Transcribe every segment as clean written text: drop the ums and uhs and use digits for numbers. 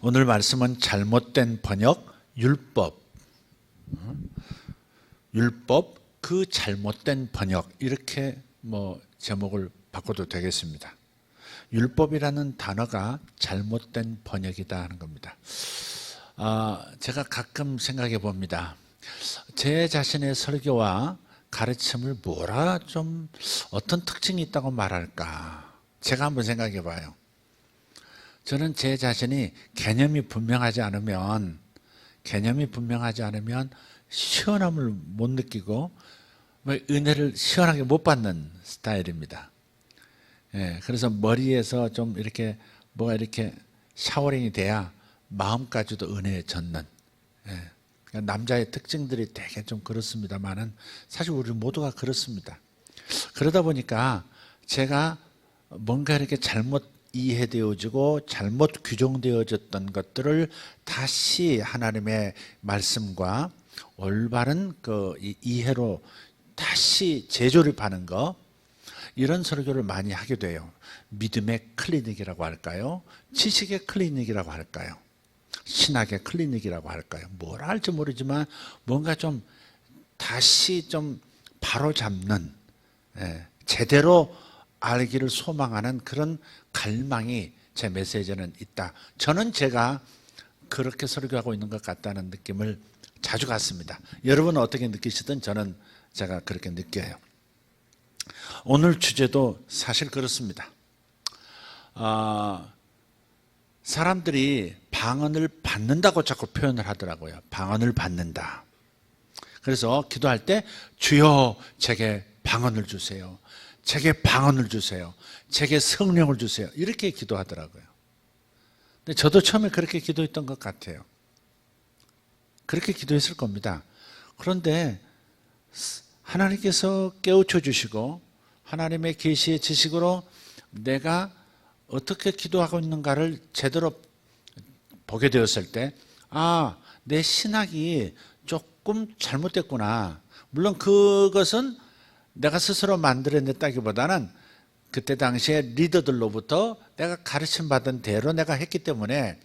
오늘 말씀은 잘못된 번역, 율법, 그 잘못된 번역, 이렇게 제목을 바꿔도 되겠습니다. 율법이라는 단어가 잘못된 번역이다 하는 겁니다. 제가 가끔 생각해 봅니다. 제 자신의 설교와 가르침을 어떤 특징이 있다고 말할까? 제가 한번 생각해 봐요. 저는 제 자신이 개념이 분명하지 않으면 시원함을 못 느끼고 은혜를 시원하게 못 받는 스타일입니다. 그래서 머리에서 좀 이렇게 뭐가 이렇게 샤워링이 돼야 마음까지도 은혜에 젖는, 남자의 특징들이 되게 좀 그렇습니다만은 사실 우리 모두가 그렇습니다. 그러다 보니까 제가 뭔가 이렇게 잘못 이해되어지고 잘못 규정되어졌던 것들을 다시 하나님의 말씀과 올바른 그 이해로 다시 재조립하는 거, 이런 설교를 많이 하게 돼요. 믿음의 클리닉이라고 할까요? 지식의 클리닉이라고 할까요? 신학의 클리닉이라고 할까요? 뭐라 할지 모르지만 뭔가 좀 다시 좀 바로잡는, 제대로 알기를 소망하는 그런 갈망이 제 메시지에는 있다. 저는 제가 그렇게 설교하고 있는 것 같다는 느낌을 자주 갖습니다. 여러분은 어떻게 느끼시든 제가 그렇게 느껴요. 오늘 주제도 사실 그렇습니다. 사람들이 방언을 받는다고 자꾸 표현을 하더라고요. 방언을 받는다. 그래서 기도할 때 주여 제게 방언을 주세요. 제게 방언을 주세요. 제게 성령을 주세요. 이렇게 기도하더라고요. 근데 저도 처음에 그렇게 기도했던 것 같아요. 그렇게 기도했을 겁니다. 그런데 하나님께서 깨우쳐 주시고 하나님의 계시의 지식으로 내가 어떻게 기도하고 있는가를 제대로 보게 되었을 때, 내 신학이 조금 잘못됐구나. 물론 그것은 내가 스스로 만들어냈다기보다는 그때 당시에 리더들로부터 내가 가르침 받은 대로 내가 했기 때문에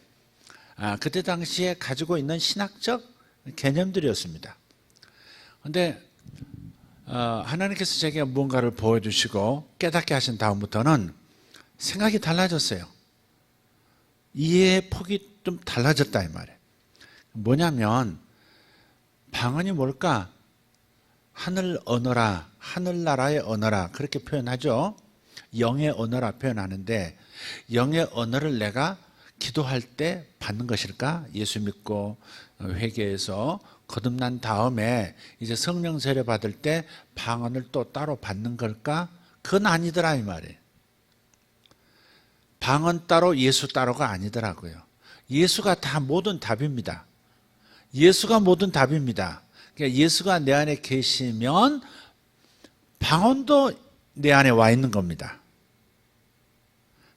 그때 당시에 가지고 있는 신학적 개념들이었습니다. 그런데 하나님께서 제게 무언가를 보여주시고 깨닫게 하신 다음부터는 생각이 달라졌어요. 이해의 폭이 좀 달라졌다 이 말이에요. 뭐냐면 방언이 뭘까? 하늘 언어라, 하늘나라의 언어라, 그렇게 표현하죠. 영의 언어라 표현하는데, 영의 언어를 내가 기도할 때 받는 것일까? 예수 믿고 회개해서 거듭난 다음에 이제 성령 세례 받을 때 방언을 또 따로 받는 걸까? 그건 아니더라 이 말이에요. 방언 따로 예수 따로가 아니더라고요. 예수가 다 모든 답입니다. 예수가 모든 답입니다. 그러니까 예수가 내 안에 계시면 방언도 내 안에 와 있는 겁니다.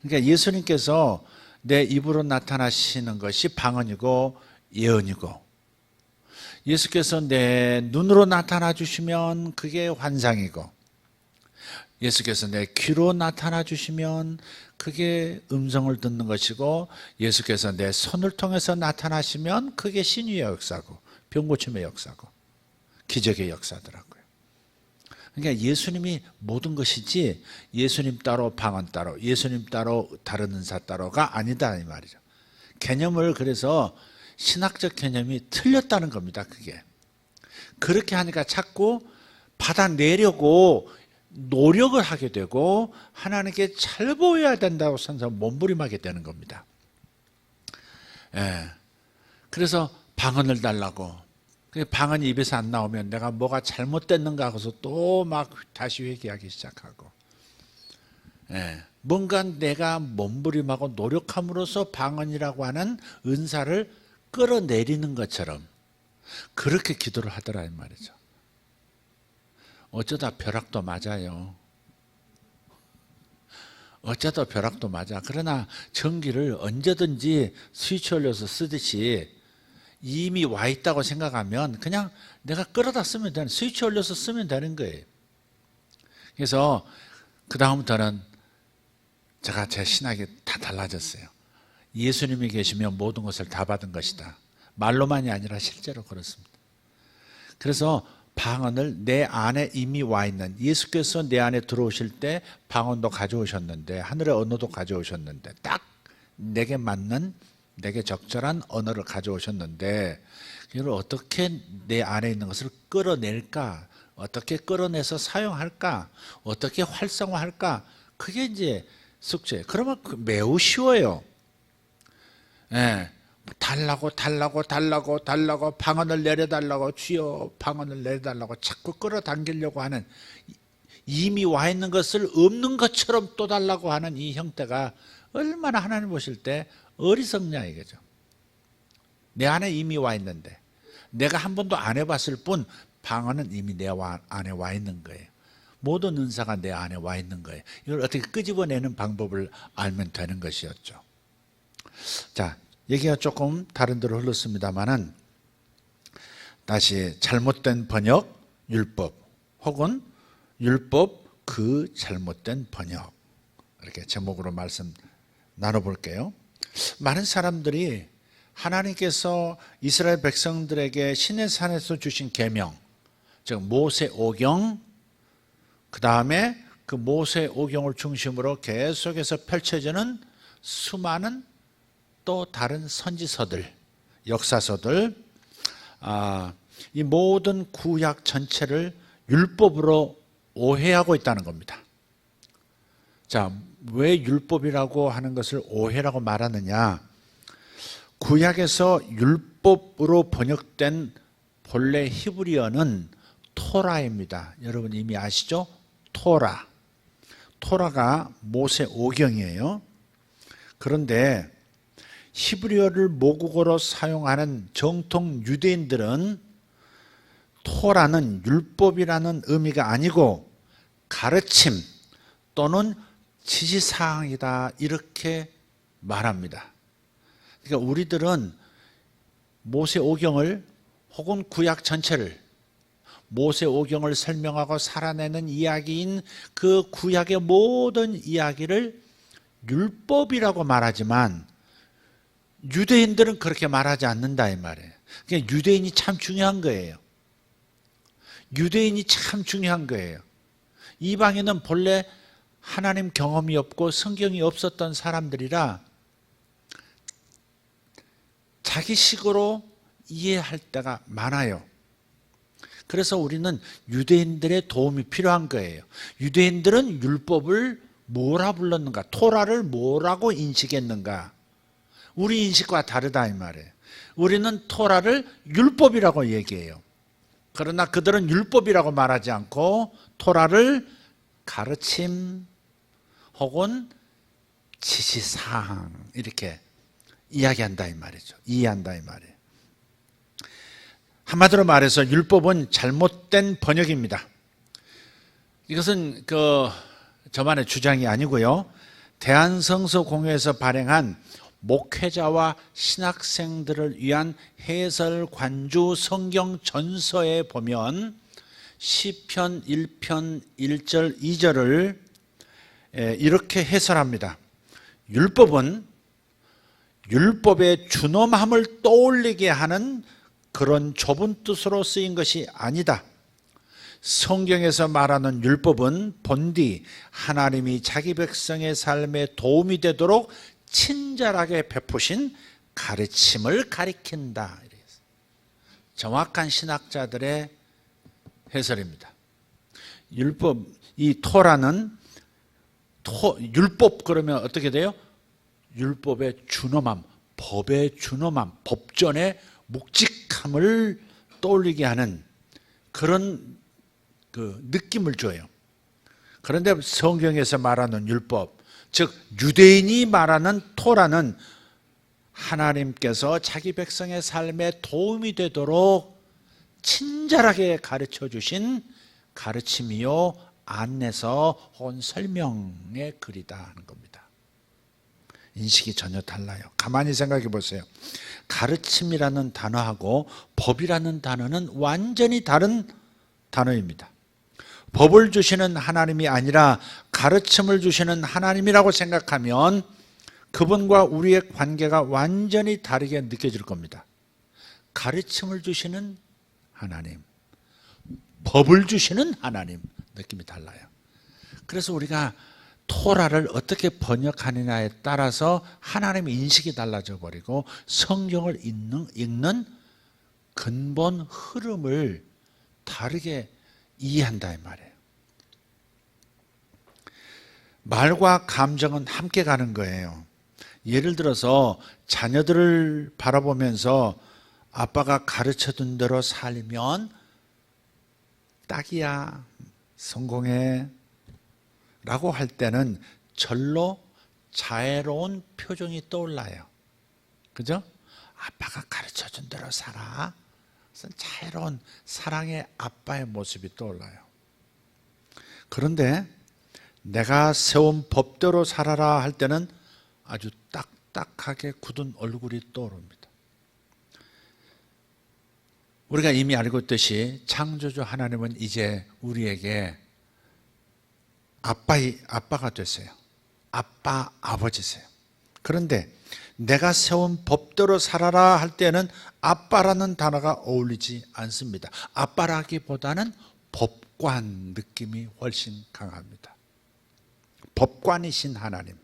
그러니까 예수님께서 내 입으로 나타나시는 것이 방언이고 예언이고, 예수께서 내 눈으로 나타나 주시면 그게 환상이고, 예수께서 내 귀로 나타나 주시면 그게 음성을 듣는 것이고, 예수께서 내 손을 통해서 나타나시면 그게 신유의 역사고 병고침의 역사고 기적의 역사더라고요. 그러니까 예수님이 모든 것이지 예수님 따로 방언 따로 예수님 따로 다른 은사 따로가 아니다 이 말이죠. 개념을 그래서 신학적 개념이 틀렸다는 겁니다. 그게 그렇게 하니까 자꾸 받아내려고 노력을 하게 되고 하나님께 잘 보여야 된다고 선서 몸부림하게 되는 겁니다. 그래서 방언을 달라고, 방언이 입에서 안 나오면 내가 뭐가 잘못됐는가 하고서 또 막 다시 회개하기 시작하고, 뭔가 내가 몸부림하고 노력함으로써 방언이라고 하는 은사를 끌어내리는 것처럼 그렇게 기도를 하더라 이 말이죠. 어쩌다 벼락도 맞아요. 어쩌다 벼락도 맞아. 그러나 전기를 언제든지 스위치 올려서 쓰듯이 이미 와 있다고 생각하면 그냥 내가 끌어다 쓰면 되는, 스위치 올려서 쓰면 되는 거예요. 그래서 그 다음부터는 제가 제 신학이 다 달라졌어요. 예수님이 계시면 모든 것을 다 받은 것이다. 말로만이 아니라 실제로 그렇습니다. 그래서 방언을 내 안에 이미 와 있는, 예수께서 내 안에 들어오실 때 방언도 가져오셨는데, 하늘의 언어도 가져오셨는데, 딱 내게 맞는, 내게 적절한 언어를 가져오셨는데, 이걸 어떻게 내 안에 있는 것을 끌어낼까, 어떻게 끌어내서 사용할까, 어떻게 활성화할까, 그게 이제 숙제. 그러면 매우 쉬워요. 예. 달라고 방언을 내려달라고, 주여 방언을 내려달라고 자꾸 끌어당기려고 하는, 이미 와 있는 것을 없는 것처럼 또 달라고 하는 이 형태가 얼마나 하나님 보실 때 어리석냐 이거죠. 내 안에 이미 와 있는데, 내가 한 번도 안 해봤을 뿐 방언은 이미 내 안에 와 있는 거예요. 모든 은사가 내 안에 와 있는 거예요. 이걸 어떻게 끄집어내는 방법을 알면 되는 것이었죠. 자, 얘기가 조금 다른 데로 흘렀습니다만은, 다시 잘못된 번역, 율법, 혹은 율법 그 잘못된 번역, 이렇게 제목으로 말씀 나눠볼게요. 많은 사람들이 하나님께서 이스라엘 백성들에게 시내산에서 주신 계명, 즉 모세오경, 그 다음에 그 모세오경을 중심으로 계속해서 펼쳐지는 수많은 또 다른 선지서들, 역사서들, 이 모든 구약 전체를 율법으로 오해하고 있다는 겁니다. 자, 왜 율법이라고 하는 것을 오해라고 말하느냐? 구약에서 율법으로 번역된 본래 히브리어는 토라입니다. 여러분 이미 아시죠? 토라. 토라가 모세오경이에요. 그런데 히브리어를 모국어로 사용하는 정통 유대인들은 토라는 율법이라는 의미가 아니고 가르침 또는 지시사항이다, 이렇게 말합니다. 그러니까 우리들은 모세오경을 혹은 구약 전체를, 모세오경을 설명하고 살아내는 이야기인 그 구약의 모든 이야기를 율법이라고 말하지만 유대인들은 그렇게 말하지 않는다 이 말이에요. 그러니까 유대인이 참 중요한 거예요. 유대인이 참 중요한 거예요. 이방인은 본래 하나님 경험이 없고 성경이 없었던 사람들이라 자기식으로 이해할 때가 많아요. 그래서 우리는 유대인들의 도움이 필요한 거예요. 유대인들은 율법을 뭐라 불렀는가, 토라를 뭐라고 인식했는가, 우리 인식과 다르다 이 말이에요. 우리는 토라를 율법이라고 얘기해요. 그러나 그들은 율법이라고 말하지 않고 토라를 가르침 혹은 지시사항 이렇게 이야기한다 이 말이죠. 이해한다 이 말이에요. 한마디로 말해서 율법은 잘못된 번역입니다. 이것은 저만의 주장이 아니고요. 대한성서공회에서 발행한 목회자와 신학생들을 위한 해설 관주 성경 전서에 보면 시편 1편 1절 2절을 이렇게 해설합니다. 율법은 율법의 준엄함을 떠올리게 하는 그런 좁은 뜻으로 쓰인 것이 아니다. 성경에서 말하는 율법은 본디 하나님이 자기 백성의 삶에 도움이 되도록 친절하게 베푸신 가르침을 가리킨다. 정확한 신학자들의 해설입니다. 율법, 이 토라는 율법 그러면 어떻게 돼요? 율법의 준엄함, 법의 준엄함, 법전의 묵직함을 떠올리게 하는 그런 느낌을 줘요. 그런데 성경에서 말하는 율법, 즉 유대인이 말하는 토라는 하나님께서 자기 백성의 삶에 도움이 되도록 친절하게 가르쳐 주신 가르침이요 안내서 혹은 설명의 글이다 하는 겁니다. 인식이 전혀 달라요. 가만히 생각해 보세요. 가르침이라는 단어하고 법이라는 단어는 완전히 다른 단어입니다. 법을 주시는 하나님이 아니라 가르침을 주시는 하나님이라고 생각하면 그분과 우리의 관계가 완전히 다르게 느껴질 겁니다. 가르침을 주시는 하나님, 법을 주시는 하나님, 느낌이 달라요. 그래서 우리가 토라를 어떻게 번역하느냐에 따라서 하나님의 인식이 달라져 버리고 성경을 읽는 근본 흐름을 다르게 이해한다 이 말이에요. 말과 감정은 함께 가는 거예요. 예를 들어서 자녀들을 바라보면서 아빠가 가르쳐준 대로 살면 딱이야, 성공해 라고 할 때는 절로 자애로운 표정이 떠올라요. 그죠? 아빠가 가르쳐준 대로 살아. 자애로운 사랑의 아빠의 모습이 떠올라요. 그런데 내가 세운 법대로 살아라 할 때는 아주 딱딱하게 굳은 얼굴이 떠오릅니다. 우리가 이미 알고 있듯이 창조주 하나님은 이제 우리에게 아빠가 됐어요. 아빠, 아버지세요. 그런데 내가 세운 법대로 살아라 할 때는 아빠라는 단어가 어울리지 않습니다. 아빠라기보다는 법관 느낌이 훨씬 강합니다. 법관이신 하나님.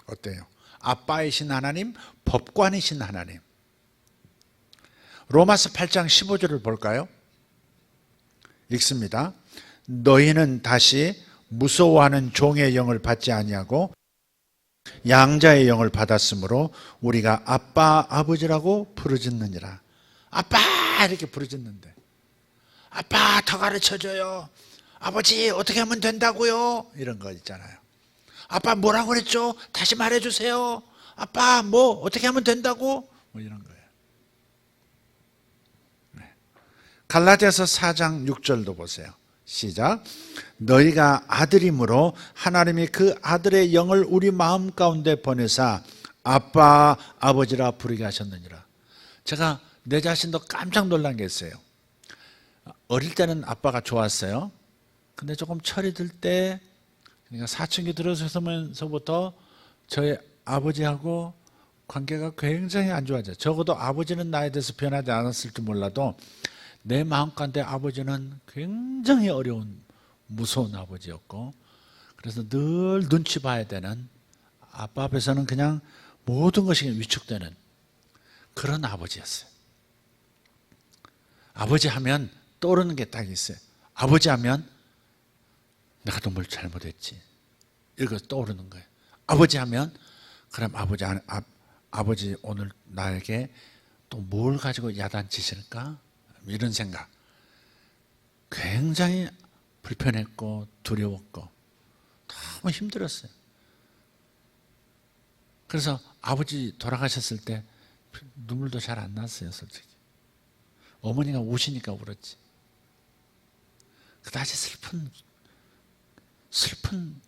어때요? 아빠이신 하나님, 법관이신 하나님. 로마서 8장 15절을 볼까요? 읽습니다. 너희는 다시 무서워하는 종의 영을 받지 아니하고 양자의 영을 받았으므로 우리가 아빠 아버지라고 부르짖느니라. 아빠 이렇게 부르짖는데, 아빠 더 가르쳐줘요. 아버지 어떻게 하면 된다고요? 이런 거 있잖아요. 아빠 뭐라고 그랬죠? 다시 말해주세요. 아빠 뭐 어떻게 하면 된다고? 뭐 이런 거예요. 갈라디아서 4장 6절도 보세요. 시작. 너희가 아들이므로 하나님이 그 아들의 영을 우리 마음 가운데 보내사 아빠 아버지라 부르게 하셨느니라. 제가 내 자신도 깜짝 놀란 게 있어요. 어릴 때는 아빠가 좋았어요. 근데 조금 철이 들 때, 그러니까 사춘기 들어서면서부터 저희 아버지하고 관계가 굉장히 안 좋아져요. 적어도 아버지는 나에 대해서 변하지 않았을지 몰라도 내 마음 가운데 아버지는 굉장히 어려운 무서운 아버지였고, 그래서 늘 눈치 봐야 되는, 아빠 앞에서는 그냥 모든 것이 위축되는 그런 아버지였어요. 아버지 하면 떠오르는 게 딱 있어요. 아버지 하면 내가 또 뭘 잘못했지, 이거 떠오르는 거예요. 아버지 하면 그럼 아버지 오늘 나에게 또 뭘 가지고 야단치실까? 이런 생각. 굉장히 불편했고 두려웠고 너무 힘들었어요. 그래서 아버지 돌아가셨을 때 눈물도 잘 안 났어요, 솔직히. 어머니가 우시니까 울었지. 그다지 슬픈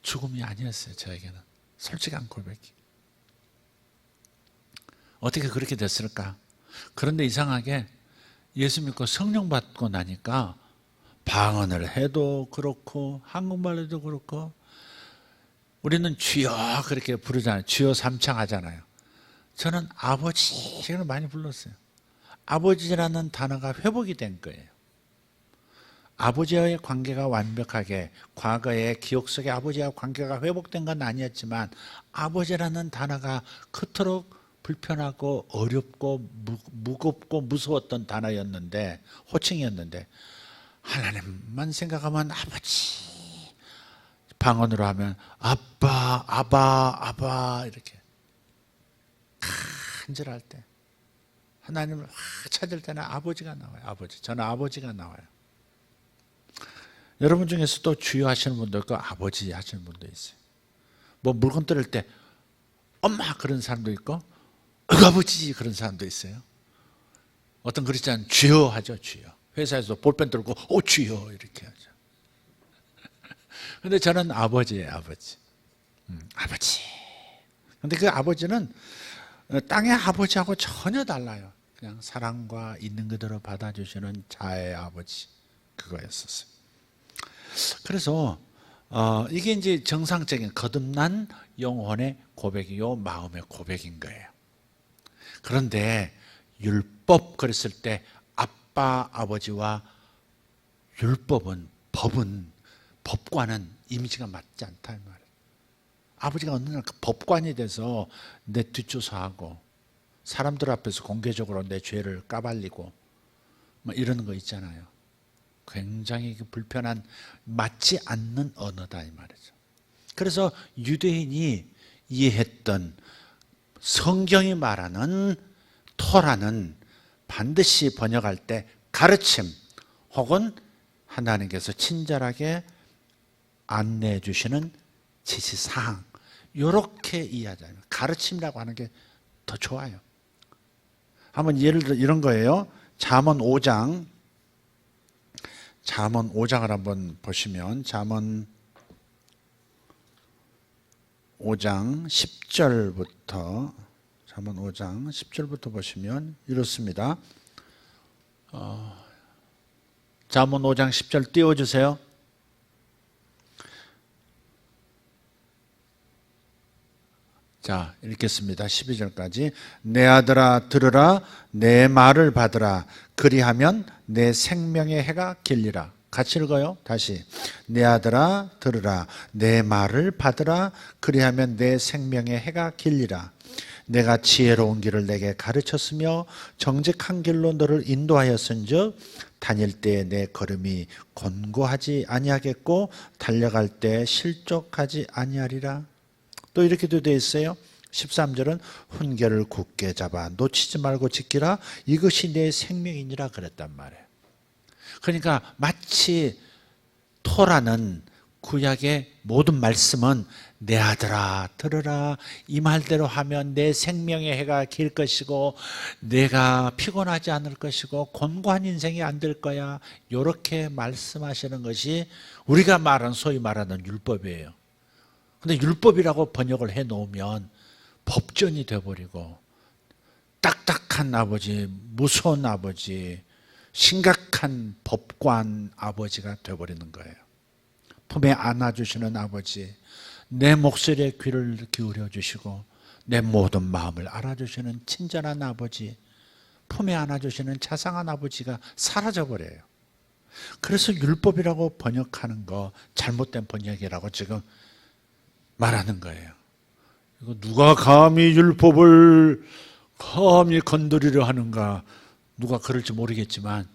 죽음이 아니었어요, 저에게는. 솔직한 고백이. 어떻게 그렇게 됐을까? 그런데 이상하게 예수 믿고 성령 받고 나니까 방언을 해도 그렇고 한국말로도 그렇고, 우리는 주여 그렇게 부르잖아요. 주여 삼창하잖아요. 저는 아버지를 많이 불렀어요. 아버지라는 단어가 회복이 된 거예요. 아버지와의 관계가 완벽하게, 과거의 기억 속에 아버지와 관계가 회복된 건 아니었지만 아버지라는 단어가 그토록 불편하고 어렵고 무겁고 무서웠던 단어였는데, 호칭이었는데, 하나님만 생각하면 아버지, 방언으로 하면 아빠, 아바 이렇게 간절할 때, 하나님을 확 찾을 때는 아버지가 나와요. 아버지. 저는 아버지가 나와요. 여러분 중에서 또 주여 하시는 분도 있고 아버지 하시는 분도 있어요. 뭐 물건 뜯을 때 엄마 그런 사람도 있고 아버지 그런 사람도 있어요. 어떤 그렇지 주여 하죠. 주여. 회사에서 볼펜 들고 주여 이렇게 하죠. 근데 저는 아버지예요. 아버지. 아버지. 근데 그 아버지는 땅의 아버지하고 전혀 달라요. 그냥 사랑과 있는 그대로 받아주시는 자의 아버지, 그거였었어요. 그래서 이게 이제 정상적인 거듭난 영혼의 고백이요, 마음의 고백인 거예요. 그런데 율법 그랬을 때 아빠, 아버지와 율법은, 법과는 이미지가 맞지 않다 이 말이에요. 아버지가 어느 날 그 법관이 돼서 내 뒷조사하고 사람들 앞에서 공개적으로 내 죄를 까발리고 뭐 이러는 거 있잖아요. 굉장히 불편한, 맞지 않는 언어다 이 말이죠. 그래서 유대인이 이해했던 성경이 말하는 토라는 반드시 번역할 때 가르침 혹은 하나님께서 친절하게 안내해 주시는 지시사항, 이렇게 이해하잖아요. 가르침이라고 하는 게 더 좋아요. 한번 예를 들어 이런 거예요. 잠언 5장을 한번 보시면 잠언 5장 10절부터 잠언 5장 10절부터 보시면 이렇습니다. 잠언 5장 10절 띄워주세요. 자, 읽겠습니다. 12절까지. 내 아들아 들으라, 내 말을 받으라. 그리하면 내 생명의 해가 길리라. 같이 읽어요. 다시. 내 아들아 들으라, 내 말을 받으라. 그리하면 내 생명의 해가 길리라. 내가 지혜로운 길을 내게 가르쳤으며 정직한 길로 너를 인도하였은즉 다닐 때에 내 걸음이 곤고하지 아니하겠고 달려갈 때 실족하지 아니하리라. 또 이렇게도 되어 있어요. 13절은 훈계를 굳게 잡아 놓치지 말고 지키라. 이것이 내 생명이니라 그랬단 말이에요. 그러니까 마치 토라는 구약의 모든 말씀은 내 아들아 들으라, 이 말대로 하면 내 생명의 해가 길 것이고 내가 피곤하지 않을 것이고 곤고한 인생이 안 될 거야, 이렇게 말씀하시는 것이 우리가 말하는 소위 말하는 율법이에요. 근데 율법이라고 번역을 해 놓으면 법전이 돼버리고 딱딱한 아버지, 무서운 아버지, 심각한 법관 아버지가 돼버리는 거예요. 품에 안아주시는 아버지, 내 목소리에 귀를 기울여 주시고 내 모든 마음을 알아주시는 친절한 아버지, 품에 안아주시는 자상한 아버지가 사라져버려요. 그래서 율법이라고 번역하는 거 잘못된 번역이라고 지금 말하는 거예요. 이거 누가 감히 율법을 감히 건드리려 하는가, 누가 그럴지 모르겠지만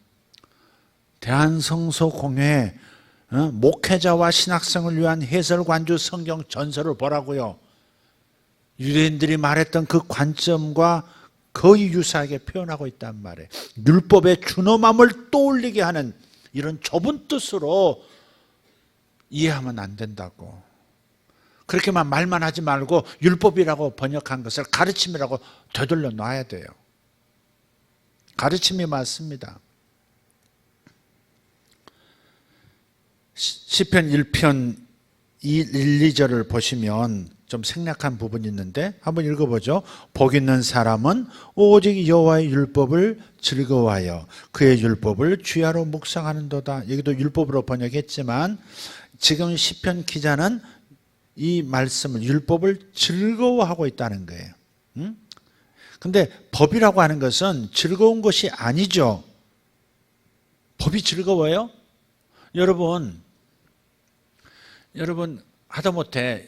대한성서공회 목회자와 신학생을 위한 해설관주 성경 전설을 보라고요. 유대인들이 말했던 그 관점과 거의 유사하게 표현하고 있단 말이에요. 율법의 준엄함을 떠올리게 하는 이런 좁은 뜻으로 이해하면 안 된다고. 그렇게만 말만 하지 말고 율법이라고 번역한 것을 가르침이라고 되돌려 놔야 돼요. 가르침이 맞습니다. 시편 1편 1, 2절을 보시면 좀 생략한 부분이 있는데 한번 읽어보죠. 복 있는 사람은 오직 여호와의 율법을 즐거워하여 그의 율법을 주야로 묵상하는도다. 여기도 율법으로 번역했지만 지금 시편 기자는 이 말씀을, 율법을 즐거워하고 있다는 거예요. 근데 법이라고 하는 것은 즐거운 것이 아니죠. 법이 즐거워요? 여러분 하다못해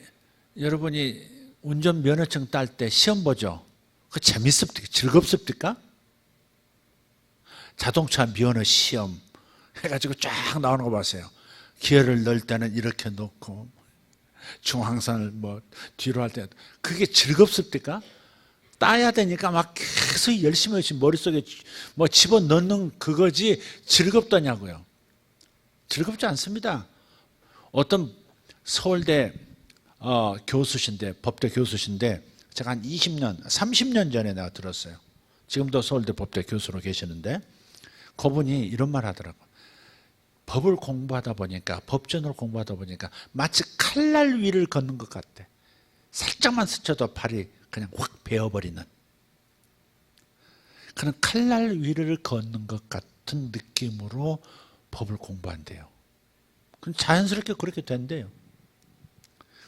여러분이 운전면허증 딸 때 시험 보죠. 그 재밌습니까? 즐겁습니까? 자동차 면허 시험 해가지고 쫙 나오는 거 봤어요. 기어를 넣을 때는 이렇게 놓고 중앙선을 뭐 뒤로 할 때 그게 즐겁습니까? 따야 되니까 막 계속 열심히 머릿속에 뭐 집어넣는 그거지 즐겁다냐고요. 즐겁지 않습니다. 어떤 서울대 교수신데, 법대 교수신데 제가 한 20년, 30년 전에 내가 들었어요. 지금도 서울대 법대 교수로 계시는데 그분이 이런 말 하더라고요. 법을 공부하다 보니까, 법전을 공부하다 보니까 마치 칼날 위를 걷는 것 같아. 살짝만 스쳐도 팔이 그냥 확 베어버리는 그런 칼날 위를 걷는 것 같은 느낌으로 법을 공부한대요. 그럼 자연스럽게 그렇게 된대요.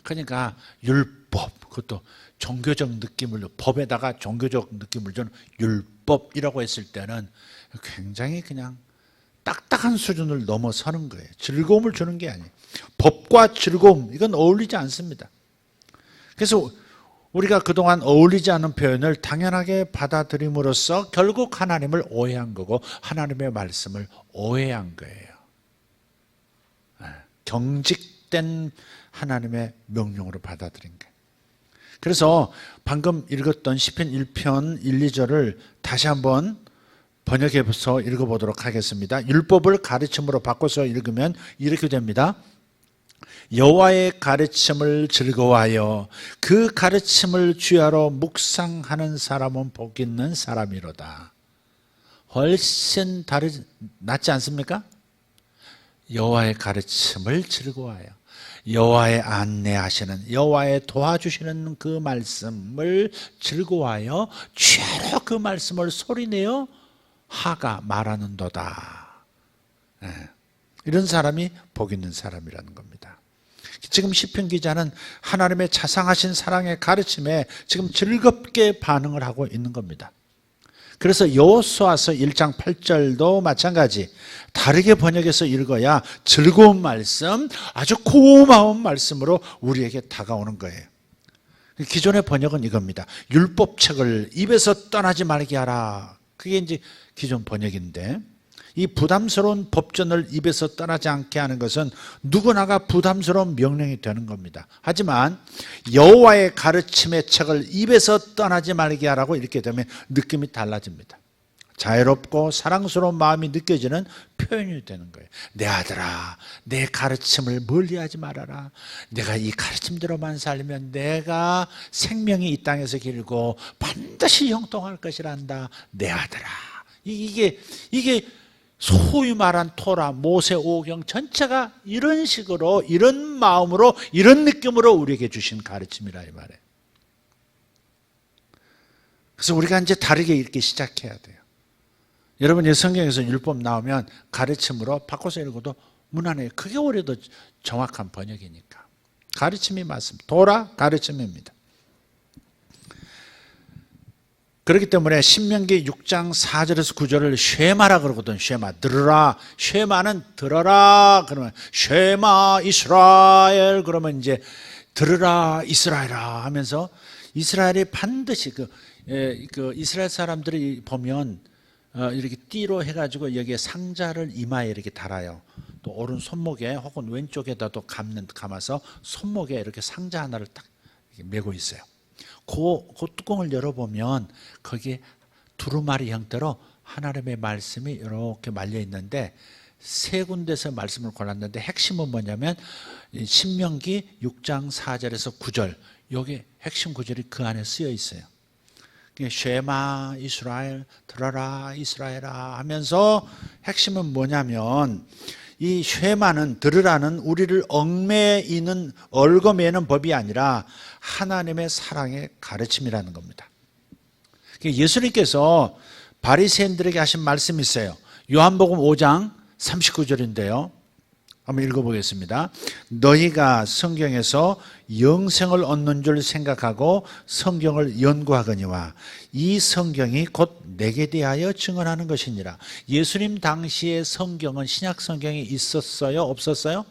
그러니까 율법, 그것도 종교적 느낌을, 법에다가 종교적 느낌을 주는 율법이라고 했을 때는 굉장히 그냥 딱딱한 수준을 넘어서는 거예요. 즐거움을 주는 게 아니에요. 법과 즐거움, 이건 어울리지 않습니다. 그래서 우리가 그동안 어울리지 않은 표현을 당연하게 받아들임으로써 결국 하나님을 오해한 거고 하나님의 말씀을 오해한 거예요. 경직된 하나님의 명령으로 받아들인 거예요. 그래서 방금 읽었던 시편 1편 1, 2절을 다시 한번 번역해서 읽어보도록 하겠습니다. 율법을 가르침으로 바꿔서 읽으면 이렇게 됩니다. 여호와의 가르침을 즐거워하여 그 가르침을 주야로 묵상하는 사람은 복 있는 사람이로다. 훨씬 낫지 않습니까? 여호와의 가르침을 즐거워하여 여호와의 안내하시는, 여호와의 도와주시는 그 말씀을 즐거워하여 주야로 그 말씀을 소리내어 하가 말하는도다. 이런 사람이 복 있는 사람이라는 겁니다. 지금 시편 기자는 하나님의 자상하신 사랑의 가르침에 지금 즐겁게 반응을 하고 있는 겁니다. 그래서 여호수아서 1장 8절도 마찬가지, 다르게 번역해서 읽어야 즐거운 말씀, 아주 고마운 말씀으로 우리에게 다가오는 거예요. 기존의 번역은 이겁니다. 율법책을 입에서 떠나지 말게 하라. 그게 이제 기존 번역인데, 이 부담스러운 법전을 입에서 떠나지 않게 하는 것은 누구나가 부담스러운 명령이 되는 겁니다. 하지만 여호와의 가르침의 책을 입에서 떠나지 말게 하라고 이렇게 되면 느낌이 달라집니다. 자유롭고 사랑스러운 마음이 느껴지는 표현이 되는 거예요. 내 아들아, 내 가르침을 멀리하지 말아라. 내가 이 가르침대로만 살면 내가 생명이 이 땅에서 길고 반드시 형통할 것이란다. 내 아들아. 이게 소위 말한 토라, 모세 오경 전체가 이런 식으로, 이런 마음으로, 이런 느낌으로 우리에게 주신 가르침이라 이 말이에요. 그래서 우리가 이제 다르게 읽기 시작해야 돼요. 여러분, 이 성경에서 율법 나오면 가르침으로 바꿔서 읽어도 무난해요. 그게 오히려 더 정확한 번역이니까. 가르침이 맞습니다. 도라, 가르침입니다. 그렇기 때문에 신명기 6장 4절에서 9절을 쉐마라 그러거든. 쉐마, 들으라. 쉐마는 들어라. 그러면 쉐마 이스라엘, 그러면 이제 들으라 이스라엘아 하면서 이스라엘이 반드시 그 이스라엘 사람들이 보면 이렇게 띠로 해가지고 여기에 상자를 이마에 이렇게 달아요. 또 오른 손목에 혹은 왼쪽에다도 감아서 손목에 이렇게 상자 하나를 딱 메고 있어요. 그 뚜껑을 열어보면 거기에 두루마리 형태로 하나님의 말씀이 이렇게 말려 있는데, 세 군데서 말씀을 골랐는데 핵심은 뭐냐면 신명기 6장 4절에서 9절, 여기 핵심 구절이 그 안에 쓰여 있어요. 쉐마 이스라엘, 들어라 이스라엘아 하면서 핵심은 뭐냐면, 이 쉐마는, 들으라는 우리를 얽매이는, 얽어매는 법이 아니라 하나님의 사랑의 가르침이라는 겁니다. 예수님께서 바리새인들에게 하신 말씀이 있어요. 요한복음 5장 39절인데요. 한번 읽어보겠습니다. 너희가 성경에서 영생을 얻는 줄 생각하고 성경을 연구하거니와 이 성경이 곧 내게 대하여 증언하는 것이니라. 예수님 당시에 성경은, 신약 성경이 있었어요? 없었어요?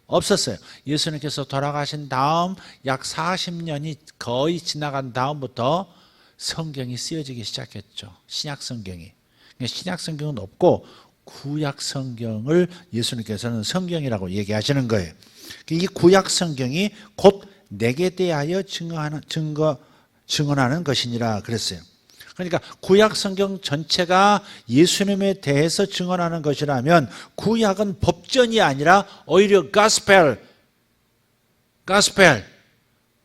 없었어요. 예수님께서 돌아가신 다음 약 40년이 거의 지나간 다음부터 성경이 쓰여지기 시작했죠. 신약 성경이. 신약 성경은 없고 구약 성경을 예수님께서는 성경이라고 얘기하시는 거예요. 이 구약 성경이 곧 내게 대하여 증언하는 것이니라 그랬어요. 그러니까 구약 성경 전체가 예수님에 대해서 증언하는 것이라면 구약은 법전이 아니라 오히려 가스펠,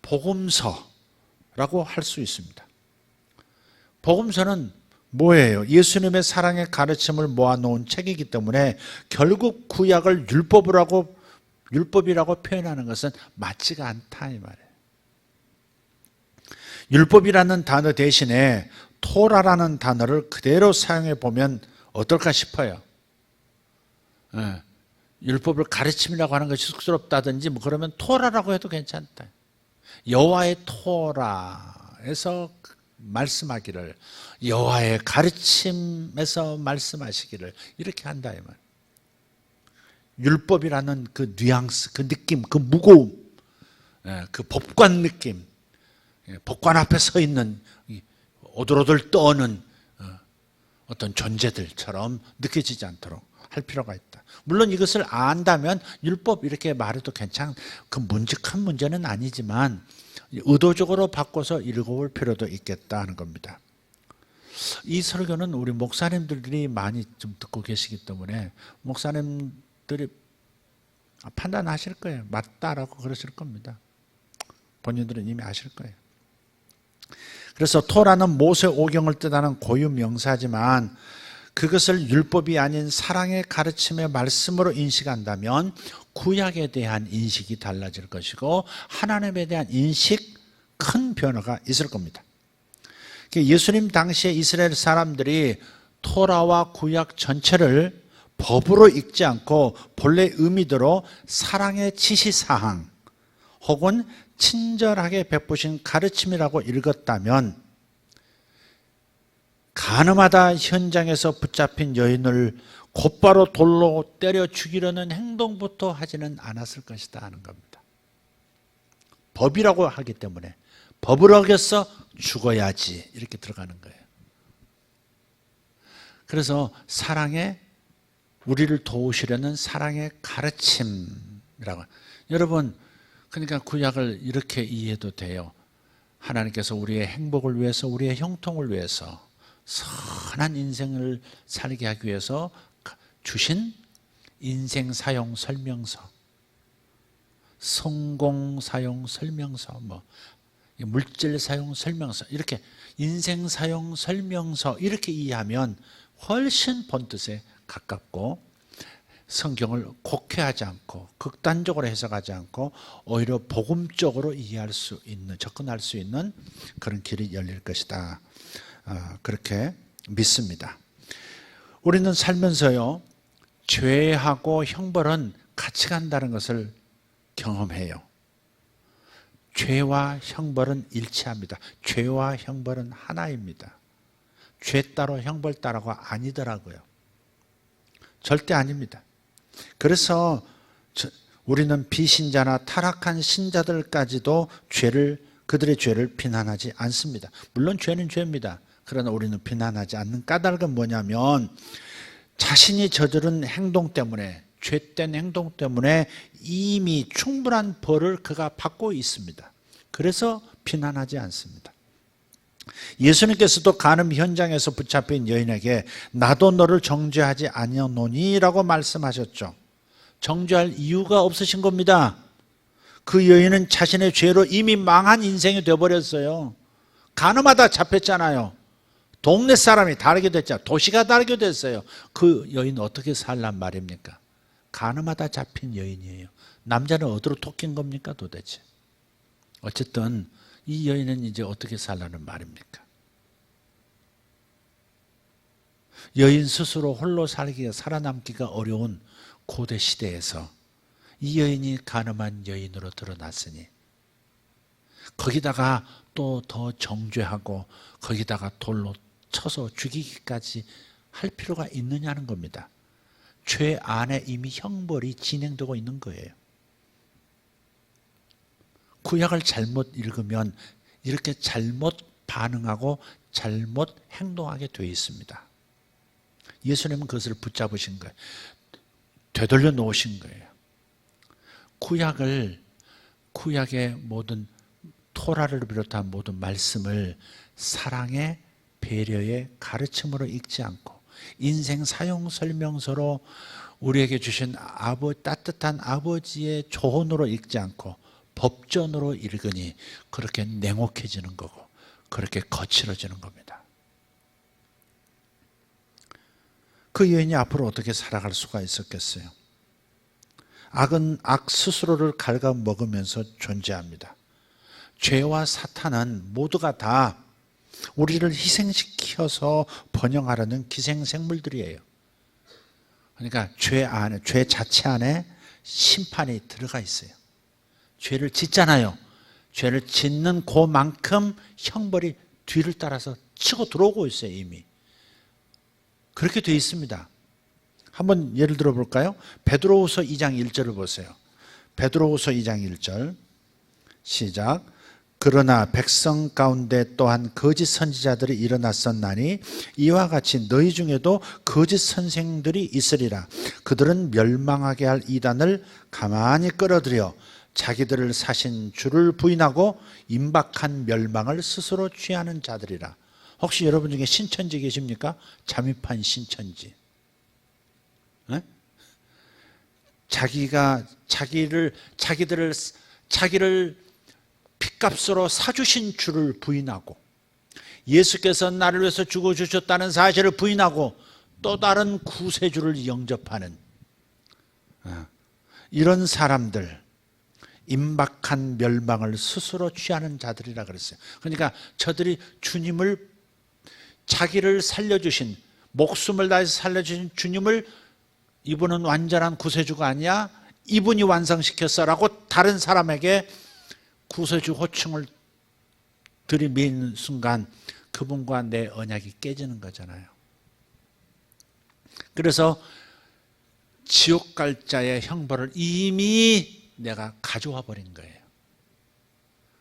복음서라고 할 수 있습니다. 복음서는 뭐예요? 예수님의 사랑의 가르침을 모아놓은 책이기 때문에 결국 구약을 율법이라고 표현하는 것은 맞지가 않다 이 말이에요. 율법이라는 단어 대신에 토라라는 단어를 그대로 사용해 보면 어떨까 싶어요. 율법을 가르침이라고 하는 것이 쑥스럽다든지 뭐 그러면 토라라고 해도 괜찮다. 여호와의 토라에서 말씀하기를, 여호와의 가르침에서 말씀하시기를 이렇게 한다 이 말. 율법이라는 그 뉘앙스, 그 느낌, 그 무거움, 그 법관 느낌, 법관 앞에 서 있는 오돌오돌 떠는 어떤 존재들처럼 느껴지지 않도록 할 필요가 있다. 물론 이것을 안다면 율법 이렇게 말해도 그 문직한 문제는 아니지만 의도적으로 바꿔서 읽어볼 필요도 있겠다 하는 겁니다. 이 설교는 우리 목사님들이 많이 좀 듣고 계시기 때문에 목사님들이 판단하실 거예요. 맞다라고 그러실 겁니다. 본인들은 이미 아실 거예요. 그래서 토라는 모세 오경을 뜻하는 고유 명사지만 그것을 율법이 아닌 사랑의 가르침의 말씀으로 인식한다면 구약에 대한 인식이 달라질 것이고 하나님에 대한 인식 큰 변화가 있을 겁니다. 예수님 당시에 이스라엘 사람들이 토라와 구약 전체를 법으로 읽지 않고 본래 의미대로 사랑의 지시사항 혹은 친절하게 베푸신 가르침이라고 읽었다면 간음하다 현장에서 붙잡힌 여인을 곧바로 돌로 때려 죽이려는 행동부터 하지는 않았을 것이다 하는 겁니다. 법이라고 하기 때문에 법을 어겼어 죽어야지 이렇게 들어가는 거예요. 그래서 사랑의, 우리를 도우시려는 사랑의 가르침이라고. 여러분, 그러니까 구약을 이렇게 이해해도 돼요. 하나님께서 우리의 행복을 위해서, 우리의 형통을 위해서 선한 인생을 살게 하기 위해서 주신 인생 사용 설명서, 성공 사용 설명서, 물질 사용 설명서, 이렇게 인생 사용 설명서 이렇게 이해하면 훨씬 본뜻에 가깝고 성경을 곡해하지 않고 극단적으로 해석하지 않고 오히려 복음적으로 이해할 수 있는, 접근할 수 있는 그런 길이 열릴 것이다. 그렇게 믿습니다. 우리는 살면서요, 죄하고 형벌은 같이 간다는 것을 경험해요. 죄와 형벌은 일치합니다. 죄와 형벌은 하나입니다. 죄 따로 형벌 따로가 아니더라고요. 절대 아닙니다. 그래서 우리는 비신자나 타락한 신자들까지도 그들의 죄를 비난하지 않습니다. 물론 죄는 죄입니다. 그러나 우리는 비난하지 않는 까닭은 뭐냐면 자신이 저지른 행동 때문에, 죄된 행동 때문에 이미 충분한 벌을 그가 받고 있습니다. 그래서 비난하지 않습니다. 예수님께서도 간음 현장에서 붙잡힌 여인에게 나도 너를 정죄하지 아니하노니 라고 말씀하셨죠. 정죄할 이유가 없으신 겁니다. 그 여인은 자신의 죄로 이미 망한 인생이 되어버렸어요. 간음하다 잡혔잖아요. 동네 사람이 다르게 됐잖아요. 도시가 다르게 됐어요. 그 여인 어떻게 살란 말입니까? 간음하다 잡힌 여인이에요. 남자는 어디로 톡인 겁니까 도대체? 어쨌든 이 여인은 이제 어떻게 살라는 말입니까? 여인 스스로 홀로 살아남기가 어려운 고대 시대에서 이 여인이 간음한 여인으로 드러났으니 거기다가 또 더 정죄하고 거기다가 돌로 쳐서 죽이기까지 할 필요가 있느냐는 겁니다. 죄 안에 이미 형벌이 진행되고 있는 거예요. 구약을 잘못 읽으면 이렇게 잘못 반응하고 잘못 행동하게 되어 있습니다. 예수님은 그것을 붙잡으신 거예요. 되돌려 놓으신 거예요. 구약의 모든 토라를 비롯한 모든 말씀을 사랑의, 배려의 가르침으로 읽지 않고 인생 사용 설명서로 우리에게 주신 따뜻한 아버지의 조언으로 읽지 않고 법전으로 읽으니 그렇게 냉혹해지는 거고 그렇게 거칠어지는 겁니다. 그 여인이 앞으로 어떻게 살아갈 수가 있었겠어요? 악은 악 스스로를 갉아먹으면서 존재합니다. 죄와 사탄은 모두가 다 우리를 희생시켜서 번영하려는 기생생물들이에요. 그러니까 죄 안에, 죄 자체 안에 심판이 들어가 있어요. 죄를 짓잖아요. 죄를 짓는 그만큼 형벌이 뒤를 따라서 치고 들어오고 있어요, 이미. 그렇게 되어 있습니다. 한번 예를 들어 볼까요? 베드로후서 2장 1절을 보세요. 베드로후서 2장 1절 시작. 그러나 백성 가운데 또한 거짓 선지자들이 일어났었나니 이와 같이 너희 중에도 거짓 선생들이 있으리라. 그들은 멸망하게 할 이단을 가만히 끌어들여 자기들을 사신 주를 부인하고 임박한 멸망을 스스로 취하는 자들이라. 혹시 여러분 중에 신천지 계십니까? 잠입한 신천지. 네? 자기를 핏값으로 사주신 주를 부인하고 예수께서 나를 위해서 죽어주셨다는 사실을 부인하고 또 다른 구세주를 영접하는 이런 사람들, 임박한 멸망을 스스로 취하는 자들이라 그랬어요. 그러니까 저들이 주님을, 자기를 살려주신, 목숨을 다해서 살려주신 주님을 이분은 완전한 구세주가 아니야, 이분이 완성시켰어라고 다른 사람에게 구세주 호칭을 들이미는 순간 그분과 내 언약이 깨지는 거잖아요. 그래서 지옥 갈 자의 형벌을 이미 내가 가져와 버린 거예요.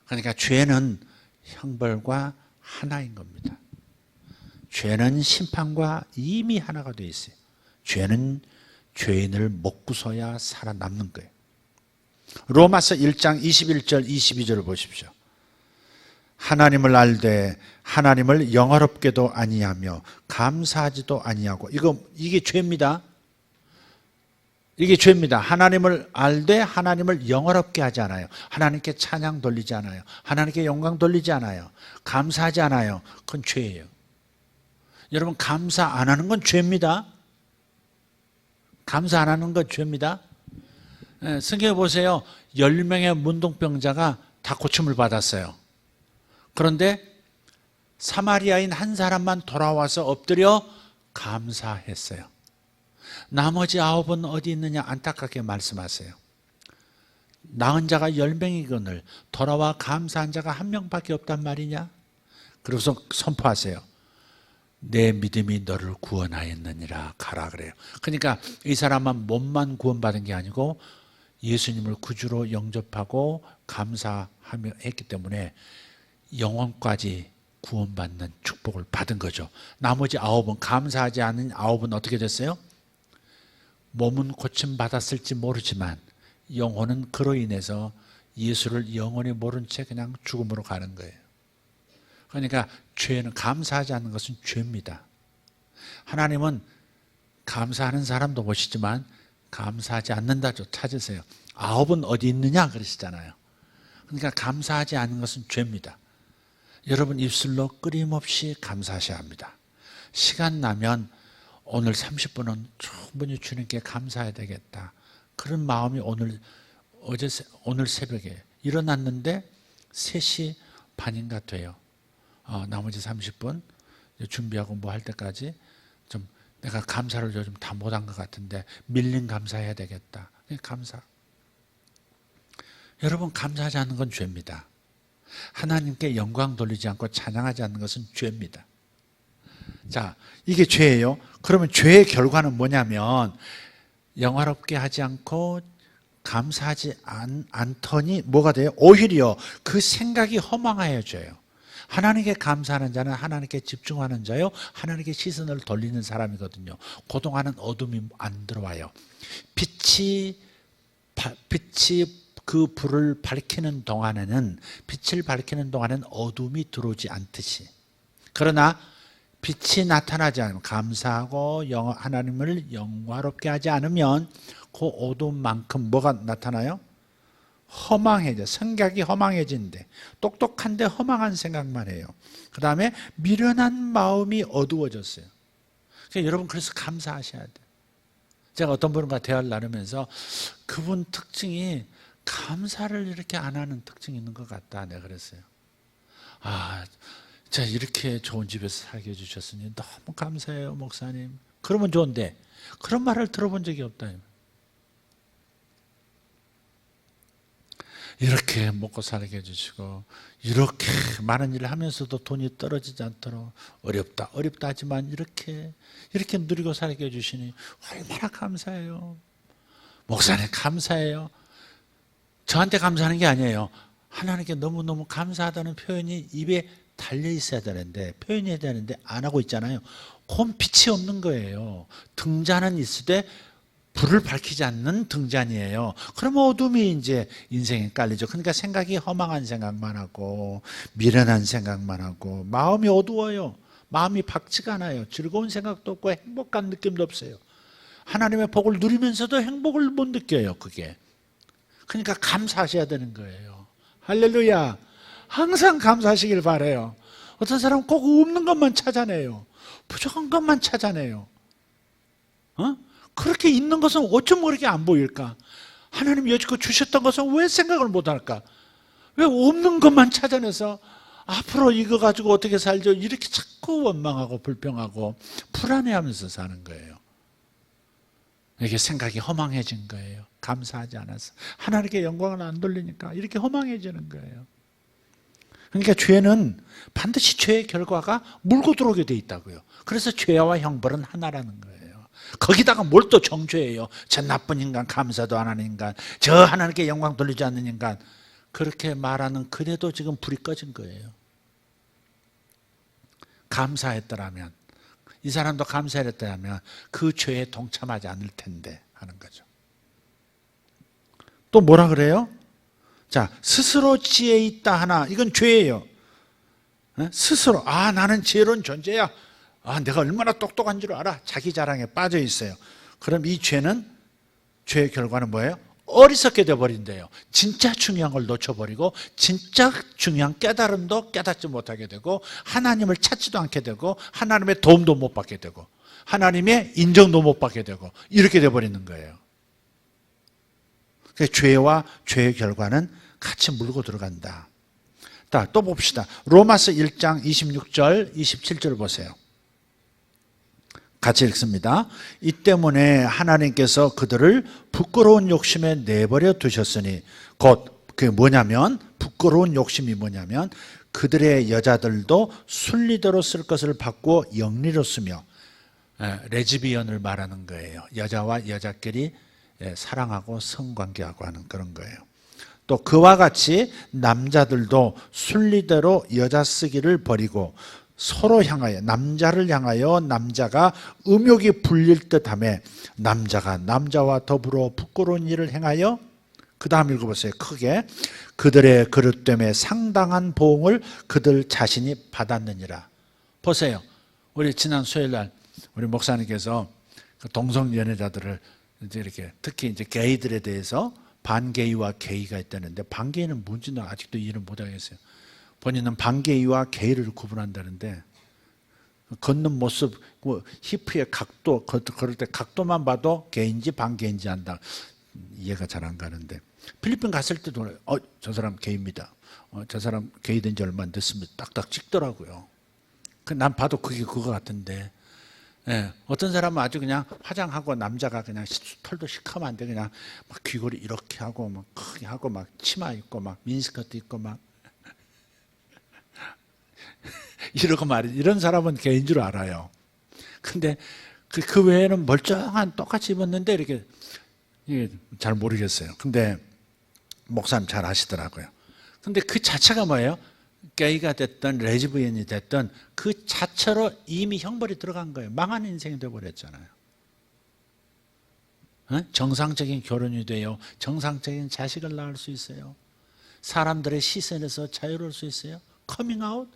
그러니까 죄는 형벌과 하나인 겁니다. 죄는 심판과 이미 하나가 되어 있어요. 죄는 죄인을 못 구서야 살아남는 거예요. 로마서 1장 21절 22절을 보십시오. 하나님을 알되 하나님을 영화롭게도 아니하며 감사하지도 아니하고, 이게 죄입니다. 이게 죄입니다. 하나님을 알되 하나님을 영화롭게 하지 않아요. 하나님께 찬양 돌리지 않아요. 하나님께 영광 돌리지 않아요. 감사하지 않아요. 그건 죄예요. 여러분, 감사 안 하는 건 죄입니다. 감사 안 하는 건 죄입니다. 성경에 보세요. 10명의 문둥병자가 다 고침을 받았어요. 그런데 사마리아인 한 사람만 돌아와서 엎드려 감사했어요. 나머지 9은 어디 있느냐 안타깝게 말씀하세요. 나은 자가 10명이거늘 돌아와 감사한 자가 1명밖에 없단 말이냐? 그래서 선포하세요. 내 믿음이 너를 구원하였느니라 가라 그래요. 그러니까 이 사람은 몸만 구원받은 게 아니고 예수님을 구주로 영접하고 감사하며 했기 때문에 영원까지 구원받는 축복을 받은 거죠. 나머지 9은, 감사하지 않은 9은 어떻게 됐어요? 몸은 고침받았을지 모르지만 영혼은 그로 인해서 예수를 영원히 모른 채 그냥 죽음으로 가는 거예요. 그러니까 죄는, 감사하지 않는 것은 죄입니다. 하나님은 감사하는 사람도 보시지만 감사하지 않는다죠. 찾으세요. 9은 어디 있느냐 그러시잖아요. 그러니까 감사하지 않는 것은 죄입니다. 여러분, 입술로 끊임없이 감사하셔야 합니다. 시간 나면 오늘 30분은 충분히 주님께 감사해야 되겠다. 그런 마음이 오늘 새벽에 일어났는데 3시 반인가 돼요. 나머지 30분 준비하고 뭐 할 때까지 좀 내가 감사를 요즘 다 못한 것 같은데 밀린 감사해야 되겠다. 감사. 여러분, 감사하지 않는 건 죄입니다. 하나님께 영광 돌리지 않고 찬양하지 않는 것은 죄입니다. 자, 이게 죄예요. 그러면 죄의 결과는 뭐냐면 영화롭게 하지 않고 감사하지 않더니 뭐가 돼요? 오히려 그 생각이 허망해져요. 하나님께 감사하는 자는 하나님께 집중하는 자요, 하나님께 시선을 돌리는 사람이거든요. 그동안은 어둠이 안 들어와요. 빛이 그 불을 밝히는 동안에는, 빛을 밝히는 동안에는 어둠이 들어오지 않듯이. 그러나 빛이 나타나지 않으면, 감사하고 하나님을 영화롭게 하지 않으면 그 어둠만큼 뭐가 나타나요? 허망해져. 생각이 허망해진대. 똑똑한데 허망한 생각만 해요. 그 다음에 미련한 마음이 어두워졌어요. 그러니까 여러분, 그래서 감사하셔야 돼요. 제가 어떤 분과 대화를 나누면서 그분 특징이 감사를 이렇게 안 하는 특징이 있는 것 같다, 내가 그랬어요. 제가 이렇게 좋은 집에서 살게 해주셨으니 너무 감사해요, 목사님. 그러면 좋은데 그런 말을 들어본 적이 없다. 이렇게 먹고 살게 해주시고 이렇게 많은 일을 하면서도 돈이 떨어지지 않도록 어렵다 하지만 이렇게 누리고 살게 해주시니 얼마나 감사해요. 목사님 감사해요. 저한테 감사하는 게 아니에요. 하나님께 너무너무 감사하다는 표현이 입에 달려 있어야 되는데, 표현해야 되는데 안 하고 있잖아요. 그건 빛이 없는 거예요. 등잔은 있으되 불을 밝히지 않는 등잔이에요. 그러면 어둠이 이제 인생에 깔리죠. 그러니까 생각이 허망한 생각만 하고 미련한 생각만 하고 마음이 어두워요. 마음이 밝지가 않아요. 즐거운 생각도 없고 행복한 느낌도 없어요. 하나님의 복을 누리면서도 행복을 못 느껴요. 그게. 그러니까 감사하셔야 되는 거예요. 할렐루야. 항상 감사하시길 바라요. 어떤 사람은 꼭 없는 것만 찾아내요. 부족한 것만 찾아내요. 그렇게 있는 것은 어쩜 그렇게 안 보일까? 하나님 여지껏 주셨던 것은 왜 생각을 못할까? 왜 없는 것만 찾아내서 앞으로 이거 가지고 어떻게 살죠? 이렇게 자꾸 원망하고 불평하고 불안해하면서 사는 거예요. 이게 생각이 허망해진 거예요. 감사하지 않아서. 하나님께 영광을 안 돌리니까 이렇게 허망해지는 거예요. 그러니까 죄는 반드시 죄의 결과가 물고 들어오게 돼 있다고요. 그래서 죄와 형벌은 하나라는 거예요. 거기다가 뭘 또 정죄해요. 저 나쁜 인간, 감사도 안 하는 인간, 저 하나님께 영광 돌리지 않는 인간, 그렇게 말하는 그래도 지금 불이 꺼진 거예요. 감사했더라면, 이 사람도 감사했더라면 그 죄에 동참하지 않을 텐데 하는 거죠. 또 뭐라 그래요? 자, 스스로 지혜 있다 하나, 이건 죄예요. 스스로 나는 지혜로운 존재야. 내가 얼마나 똑똑한 줄 알아. 자기 자랑에 빠져 있어요. 그럼 이 죄는, 죄의 결과는 뭐예요? 어리석게 되어버린대요. 진짜 중요한 걸 놓쳐버리고 진짜 중요한 깨달음도 깨닫지 못하게 되고 하나님을 찾지도 않게 되고 하나님의 도움도 못 받게 되고 하나님의 인정도 못 받게 되고 이렇게 되어버리는 거예요. 그래서 죄와 죄의 결과는 같이 물고 들어간다. 또 봅시다. 로마서 1장 26절 27절 보세요. 같이 읽습니다. 이 때문에 하나님께서 그들을 부끄러운 욕심에 내버려 두셨으니, 곧 그게 뭐냐면, 부끄러운 욕심이 뭐냐면 그들의 여자들도 순리대로 쓸 것을 바꾸어 영리로 쓰며, 레즈비언을 말하는 거예요. 여자와 여자끼리 사랑하고 성관계하고 하는 그런 거예요. 또 그와 같이 남자들도 순리대로 여자 쓰기를 버리고 서로 향하여, 남자를 향하여 남자가 음욕이 불릴 듯하며 남자가 남자와 더불어 부끄러운 일을 행하여, 그 다음 읽어보세요. 크게. 그들의 그릇됨에 상당한 보응을 그들 자신이 받았느니라. 보세요. 우리 지난 수요일날 우리 목사님께서 동성 연애자들을 이렇게, 특히 이제 게이들에 대해서 반게이와 게이가 있다는데, 반게이는 뭔지는 아직도 이해를 못하겠어요. 본인은 반게이와 게이를 구분한다는데, 걷는 모습, 히프의 각도, 걸을 때 각도만 봐도 게이인지 반게이인지 안다. 이해가 잘 안 가는데, 필리핀 갔을 때도 저 사람 게이입니다. 저 사람 게이 된 지 얼마 안 됐습니다. 딱딱 찍더라고요. 난 봐도 그게 그거 같은데, 어떤 사람은 아주 그냥 화장하고 남자가 그냥 털도 시커먼데 그냥 막 귀걸이 이렇게 하고 막 크게 하고 막 치마 입고 막 미니스커트 입고 막 이러고 말이지. 이런 사람은 개인 줄 알아요. 근데 그 외에는 멀쩡한 똑같이 입었는데 이렇게 잘 모르겠어요. 근데 목사님 잘 아시더라고요. 근데 그 자체가 뭐예요? 게이가 됐든 레즈비언이 됐든 그 자체로 이미 형벌이 들어간 거예요. 망한 인생이 되어버렸잖아요. 정상적인 결혼이 돼요. 정상적인 자식을 낳을 수 있어요. 사람들의 시선에서 자유로울 수 있어요. 커밍아웃?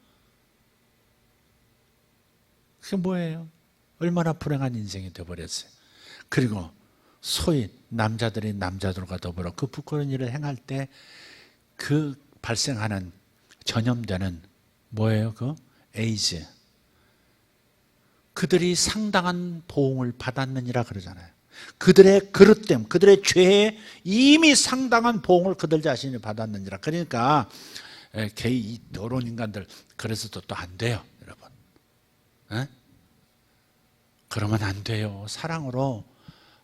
그게 뭐예요? 얼마나 불행한 인생이 되어버렸어요. 그리고 소위 남자들이 남자들과 더불어 그 부끄러운 일을 행할 때 그 발생하는 전염되는 뭐예요? 그 에이즈. 그들이 상당한 보응을 받았느니라 그러잖아요. 그들의 그릇됨, 그들의 죄에 이미 상당한 보응을 그들 자신이 받았느니라. 그러니까 게이 더러운 인간들 그래서도 또 안 돼요, 여러분. 그러면 안 돼요. 사랑으로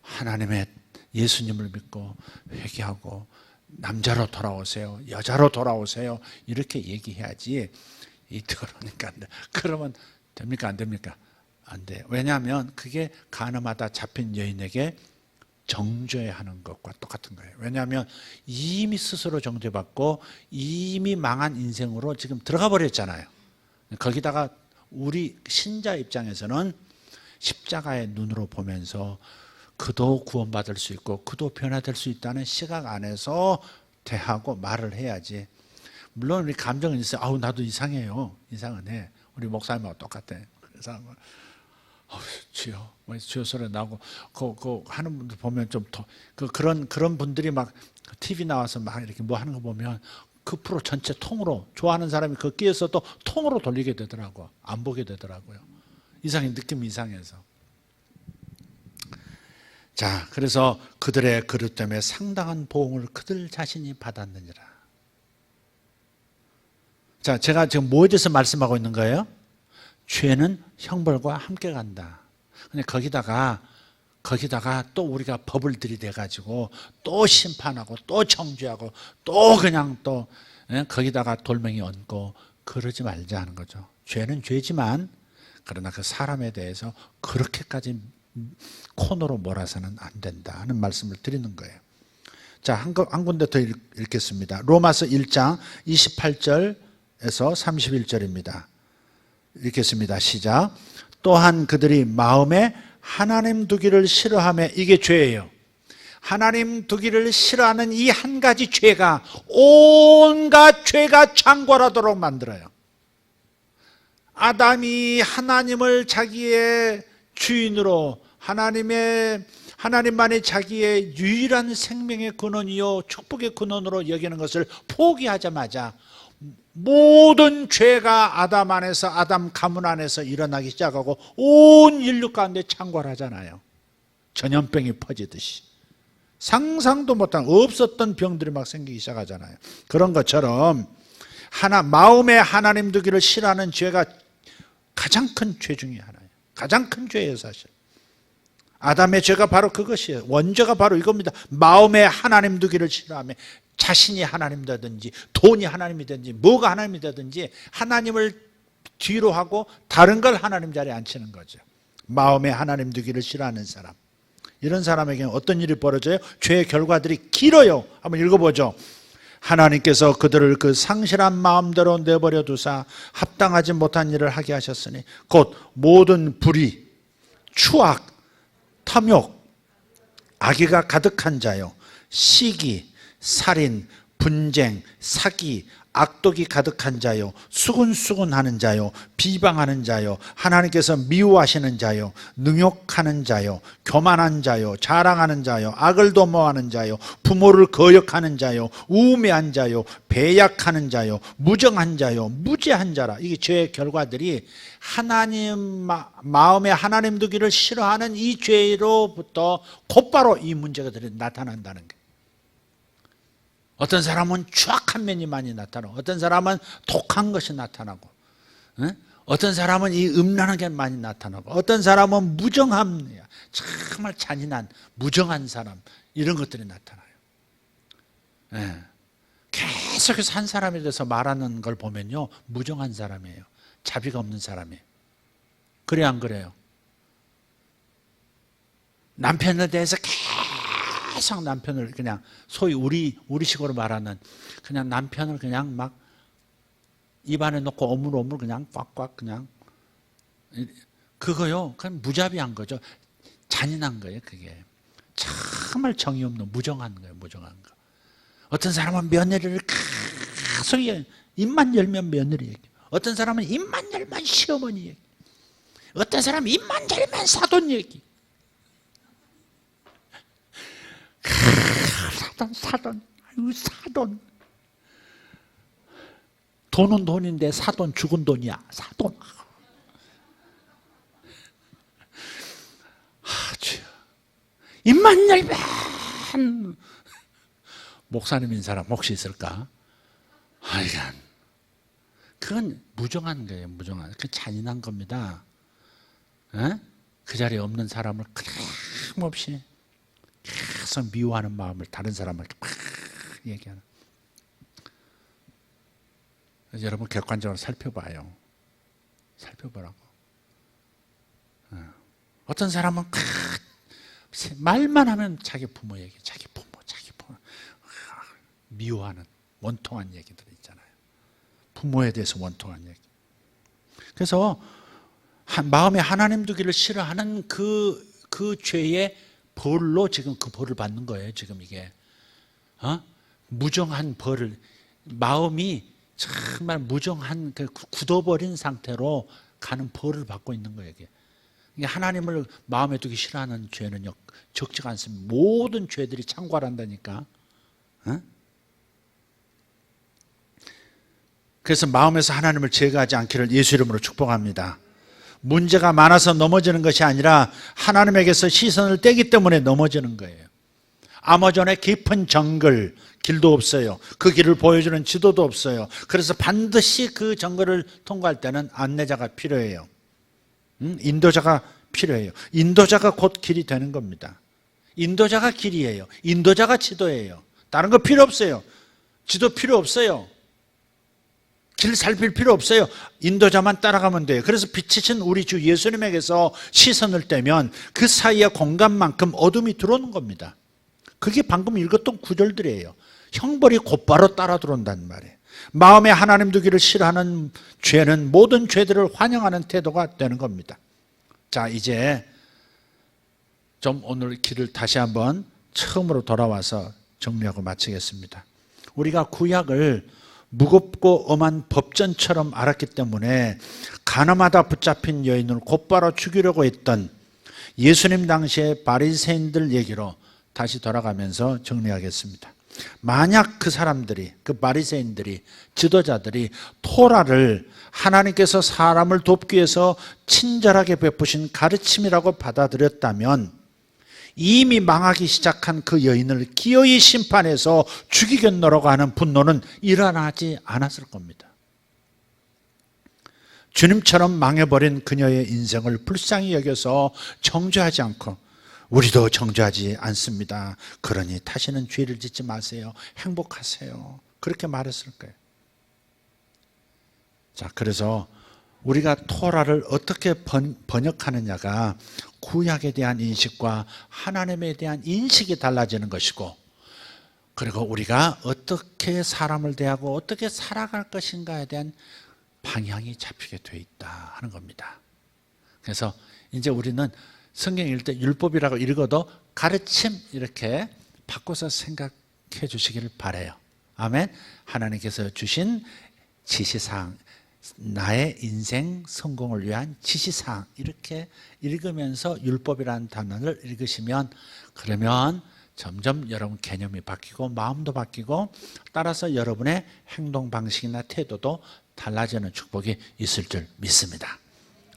하나님의 예수님을 믿고 회개하고 남자로 돌아오세요. 여자로 돌아오세요. 이렇게 얘기해야지. 그러니까 안 돼. 그러면 됩니까? 안 됩니까? 안 돼요. 왜냐하면 그게 간음하다 잡힌 여인에게 정죄하는 것과 똑같은 거예요. 왜냐하면 이미 스스로 정죄받고 이미 망한 인생으로 지금 들어가 버렸잖아요. 거기다가 우리 신자 입장에서는 십자가의 눈으로 보면서 그도 구원받을 수 있고 그도 변화될 수 있다는 시각 안에서 대하고 말을 해야지. 물론 우리 감정은 있어요. 아우 나도 이상해요. 이상은 해. 우리 목사님하고 똑같아. 그래서 주여, 주여 소리 나고 그 하는 분들 보면 좀 더 그런 분들이 막 TV 나와서 막 이렇게 뭐 하는 거 보면 그 프로 전체 통으로 좋아하는 사람이 그 끼어서 또 통으로 돌리게 되더라고. 안 보게 되더라고요. 느낌이 이상해서. 자, 그래서 그들의 그릇 때문에 상당한 보응을 그들 자신이 받았느니라. 자, 제가 지금 뭐에 대해서 말씀하고 있는 거예요? 죄는 형벌과 함께 간다. 근데 거기다가 또 우리가 법을 들이대가지고 또 심판하고 또 정죄하고 또 그냥 또 거기다가 돌멩이 얹고 그러지 말자 하는 거죠. 죄는 죄지만 그러나 그 사람에 대해서 그렇게까지 코너로 몰아서는 안 된다 하는 말씀을 드리는 거예요. 자, 한 군데 더 읽겠습니다. 로마서 1장 28절에서 31절입니다. 읽겠습니다. 시작. 또한 그들이 마음에 하나님 두기를 싫어하며, 이게 죄예요. 하나님 두기를 싫어하는 이 한 가지 죄가 온갖 죄가 창궐하도록 만들어요. 아담이 하나님을 자기의 주인으로, 하나님만이 자기의 유일한 생명의 근원이요 축복의 근원으로 여기는 것을 포기하자마자 모든 죄가 아담 안에서, 아담 가문 안에서 일어나기 시작하고 온 인류 가운데 창궐하잖아요. 전염병이 퍼지듯이. 상상도 못한 없었던 병들이 막 생기기 시작하잖아요. 그런 것처럼 마음에 하나님 두기를 싫어하는 죄가 가장 큰 죄 중에 하나예요. 가장 큰 죄예요, 사실. 아담의 죄가 바로 그것이에요. 원죄가 바로 이겁니다. 마음에 하나님 두기를 싫어하며, 자신이 하나님 되든지 돈이 하나님이 되든지 뭐가 하나님이 되든지 하나님을 뒤로 하고 다른 걸 하나님 자리에 앉히는 거죠. 마음에 하나님 두기를 싫어하는 사람, 이런 사람에게는 어떤 일이 벌어져요? 죄의 결과들이 길어요. 한번 읽어보죠. 하나님께서 그들을 그 상실한 마음대로 내버려 두사 합당하지 못한 일을 하게 하셨으니 곧 모든 불의, 추악, 탐욕, 악의가 가득한 자요, 시기, 살인, 분쟁, 사기, 악독이 가득한 자요, 수군수군하는 자요, 비방하는 자요, 하나님께서 미워하시는 자요, 능욕하는 자요, 교만한 자요, 자랑하는 자요, 악을 도모하는 자요, 부모를 거역하는 자요, 우매한 자요, 배약하는 자요, 무정한 자요, 무죄한 자라. 이게 죄의 결과들이 하나님 마음에 하나님 두기를 싫어하는 이 죄로부터 곧바로 이 문제가들이 나타난다는 거예요. 어떤 사람은 추악한 면이 많이 나타나고, 어떤 사람은 독한 것이 나타나고, 어떤 사람은 이 음란한 게 많이 나타나고, 어떤 사람은 무정함, 정말 잔인한 무정한 사람, 이런 것들이 나타나요. 계속해서 한 사람에 대해서 말하는 걸 보면요, 무정한 사람이에요. 자비가 없는 사람이에요. 그래요, 안 그래요? 남편에 대해서 계속 남편을 그냥 소위 우리식으로 말하는 그냥 남편을 그냥 막 입안에 넣고 오물오물 그냥 꽉꽉 그냥 그거요. 그냥 무자비한 거죠. 잔인한 거예요. 그게 정말 정이 없는 무정한 거예요. 무정한 거. 어떤 사람은 며느리를 계속 입만 열면 며느리 얘기. 어떤 사람은 입만 열면 시어머니 얘기. 어떤 사람은 입만 열면 사돈 얘기. 사돈, 아유, 사돈. 돈은 돈인데 사돈 죽은 돈이야. 사돈. 주여. 입만 열면 목사님인 사람 혹시 있을까? 하여간 그건 무정한 거예요. 무정한. 그 잔인한 겁니다. 에? 그 자리에 없는 사람을 끊임없이 계속 미워하는 마음을 다른 사람한테 막 얘기하는. 그래서 여러분 객관적으로 살펴봐요. 살펴보라고. 어떤 사람은 말만 하면 자기 부모 얘기, 자기 부모 미워하는 원통한 얘기들 있잖아요. 부모에 대해서 원통한 얘기. 그래서 마음에 하나님 두기를 싫어하는 그 죄의 벌로 지금 그 벌을 받는 거예요. 지금 이게 무정한 벌을, 마음이 정말 무정한 그 굳어버린 상태로 가는 벌을 받고 있는 거예요. 이게 하나님을 마음에 두기 싫어하는 죄는요 적지가 않습니다. 모든 죄들이 창궐한다니까. 그래서 마음에서 하나님을 제거하지 않기를 예수 이름으로 축복합니다. 문제가 많아서 넘어지는 것이 아니라 하나님에게서 시선을 떼기 때문에 넘어지는 거예요. 아마존의 깊은 정글, 길도 없어요. 그 길을 보여주는 지도도 없어요. 그래서 반드시 그 정글을 통과할 때는 안내자가 필요해요. 인도자가 필요해요. 인도자가 곧 길이 되는 겁니다. 인도자가 길이에요. 인도자가 지도예요. 다른 거 필요 없어요. 지도 필요 없어요. 길 살필 필요 없어요. 인도자만 따라가면 돼요. 그래서 빛이신 우리 주 예수님에게서 시선을 떼면 그 사이의 공간만큼 어둠이 들어오는 겁니다. 그게 방금 읽었던 구절들이에요. 형벌이 곧바로 따라 들어온다는 말이에요. 마음에 하나님 두기를 싫어하는 죄는 모든 죄들을 환영하는 태도가 되는 겁니다. 자, 이제 좀 오늘 길을 다시 한번 처음으로 돌아와서 정리하고 마치겠습니다. 우리가 구약을 무겁고 엄한 법전처럼 알았기 때문에 가늠하다 붙잡힌 여인을 곧바로 죽이려고 했던 예수님 당시의 바리새인들 얘기로 다시 돌아가면서 정리하겠습니다. 만약 그 사람들이, 그 바리새인들이, 지도자들이 토라를 하나님께서 사람을 돕기 위해서 친절하게 베푸신 가르침이라고 받아들였다면 이미 망하기 시작한 그 여인을 기어이 심판해서 죽이겠노라고 하는 분노는 일어나지 않았을 겁니다. 주님처럼 망해버린 그녀의 인생을 불쌍히 여겨서 정죄하지 않고 우리도 정죄하지 않습니다. 그러니 다시는 죄를 짓지 마세요. 행복하세요. 그렇게 말했을 거예요. 자, 그래서 우리가 토라를 어떻게 번역하느냐가 구약에 대한 인식과 하나님에 대한 인식이 달라지는 것이고, 그리고 우리가 어떻게 사람을 대하고 어떻게 살아갈 것인가에 대한 방향이 잡히게 돼 있다 하는 겁니다. 그래서 이제 우리는 성경 읽을 때 율법이라고 읽어도 가르침 이렇게 바꿔서 생각해 주시기를 바라요. 아멘. 하나님께서 주신 지시사항, 나의 인생 성공을 위한 지시사항, 이렇게 읽으면서 율법이라는 단어를 읽으시면, 그러면 점점 여러분 개념이 바뀌고 마음도 바뀌고 따라서 여러분의 행동 방식이나 태도도 달라지는 축복이 있을 줄 믿습니다.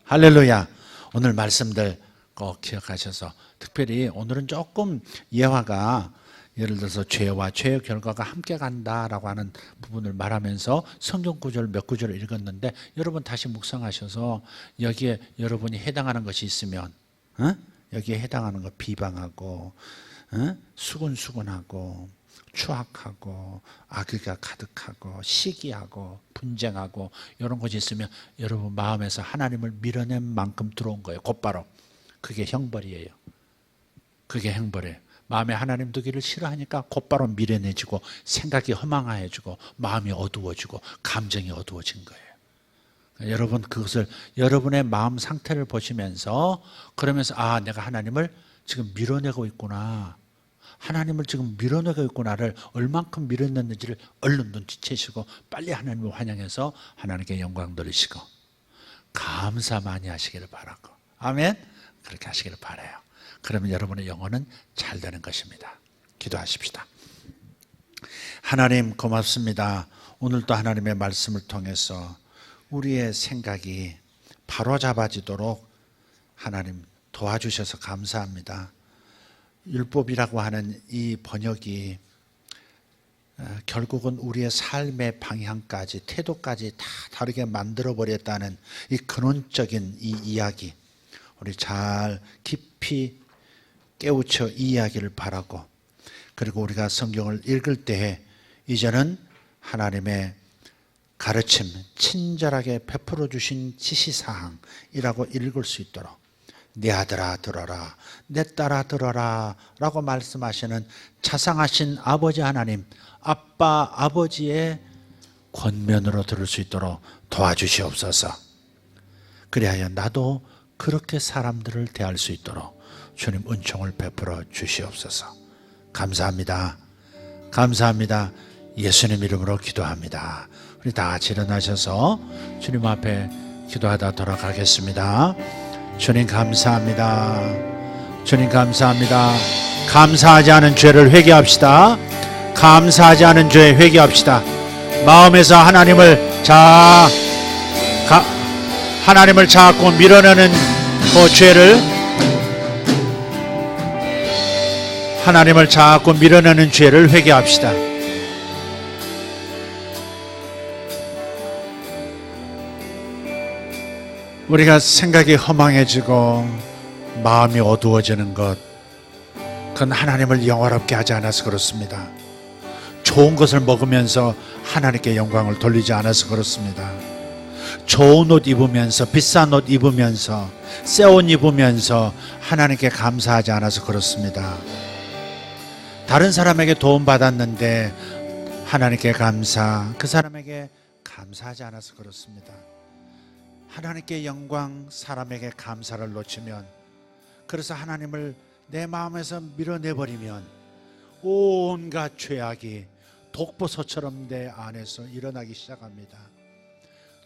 할렐루야. 오늘 말씀들 꼭 기억하셔서, 특별히 오늘은 조금 예화가 예를 들어서 죄와 죄의 결과가 함께 간다라고 하는 부분을 말하면서 성경 구절 몇 구절을 읽었는데, 여러분 다시 묵상하셔서 여기에 여러분이 해당하는 것이 있으면 여기에 해당하는 거 비방하고 수군수군하고 추악하고 악의가 가득하고 시기하고 분쟁하고 이런 것이 있으면 여러분 마음에서 하나님을 밀어낸 만큼 들어온 거예요. 곧바로. 그게 형벌이에요. 그게 형벌이에요. 마음에 하나님 두기를 싫어하니까 곧바로 미련해지고 생각이 허망해지고 마음이 어두워지고 감정이 어두워진 거예요. 여러분 그것을 여러분의 마음 상태를 보시면서, 그러면서 아, 내가 하나님을 지금 밀어내고 있구나, 하나님을 지금 밀어내고 있구나를 얼만큼 밀어냈는지를 얼른 눈치채시고 빨리 하나님을 환영해서 하나님께 영광 돌리시고 감사 많이 하시기를 바라고, 아멘. 그렇게 하시기를 바라요. 그러면 여러분의 영혼은 잘 되는 것입니다. 기도하십시다. 하나님 고맙습니다. 오늘도 하나님의 말씀을 통해서 우리의 생각이 바로잡아지도록 하나님 도와주셔서 감사합니다. 율법이라고 하는 이 번역이 결국은 우리의 삶의 방향까지, 태도까지 다 다르게 만들어버렸다는 이 근원적인 이 이야기, 우리 잘 깊이 깨우쳐 이해하기를 바라고, 그리고 우리가 성경을 읽을 때에 이제는 하나님의 가르침, 친절하게 베풀어 주신 지시사항이라고 읽을 수 있도록, 내 아들아 들어라, 내 딸아 들어라 라고 말씀하시는 자상하신 아버지 하나님, 아빠 아버지의 권면으로 들을 수 있도록 도와주시옵소서. 그리하여 나도 그렇게 사람들을 대할 수 있도록 주님 은총을 베풀어 주시옵소서. 감사합니다. 감사합니다. 예수님 이름으로 기도합니다. 우리 다 같이 일어나셔서 주님 앞에 기도하다 돌아가겠습니다. 주님 감사합니다. 주님 감사합니다. 감사하지 않은 죄를 회개합시다. 감사하지 않은 죄에 회개합시다. 마음에서 하나님을 자꾸 밀어내는 그 죄를, 하나님을 자꾸 밀어내는 죄를 회개합시다. 우리가 생각이 허망해지고 마음이 어두워지는 것, 그건 하나님을 영화롭게 하지 않아서 그렇습니다. 좋은 것을 먹으면서 하나님께 영광을 돌리지 않아서 그렇습니다. 좋은 옷 입으면서, 비싼 옷 입으면서, 새 옷 입으면서 하나님께 감사하지 않아서 그렇습니다. 다른 사람에게 도움 받았는데 하나님께 그 사람에게 감사하지 않아서 그렇습니다. 하나님께 영광, 사람에게 감사를 놓치면, 그래서 하나님을 내 마음에서 밀어내버리면 온갖 죄악이 독보소처럼 내 안에서 일어나기 시작합니다.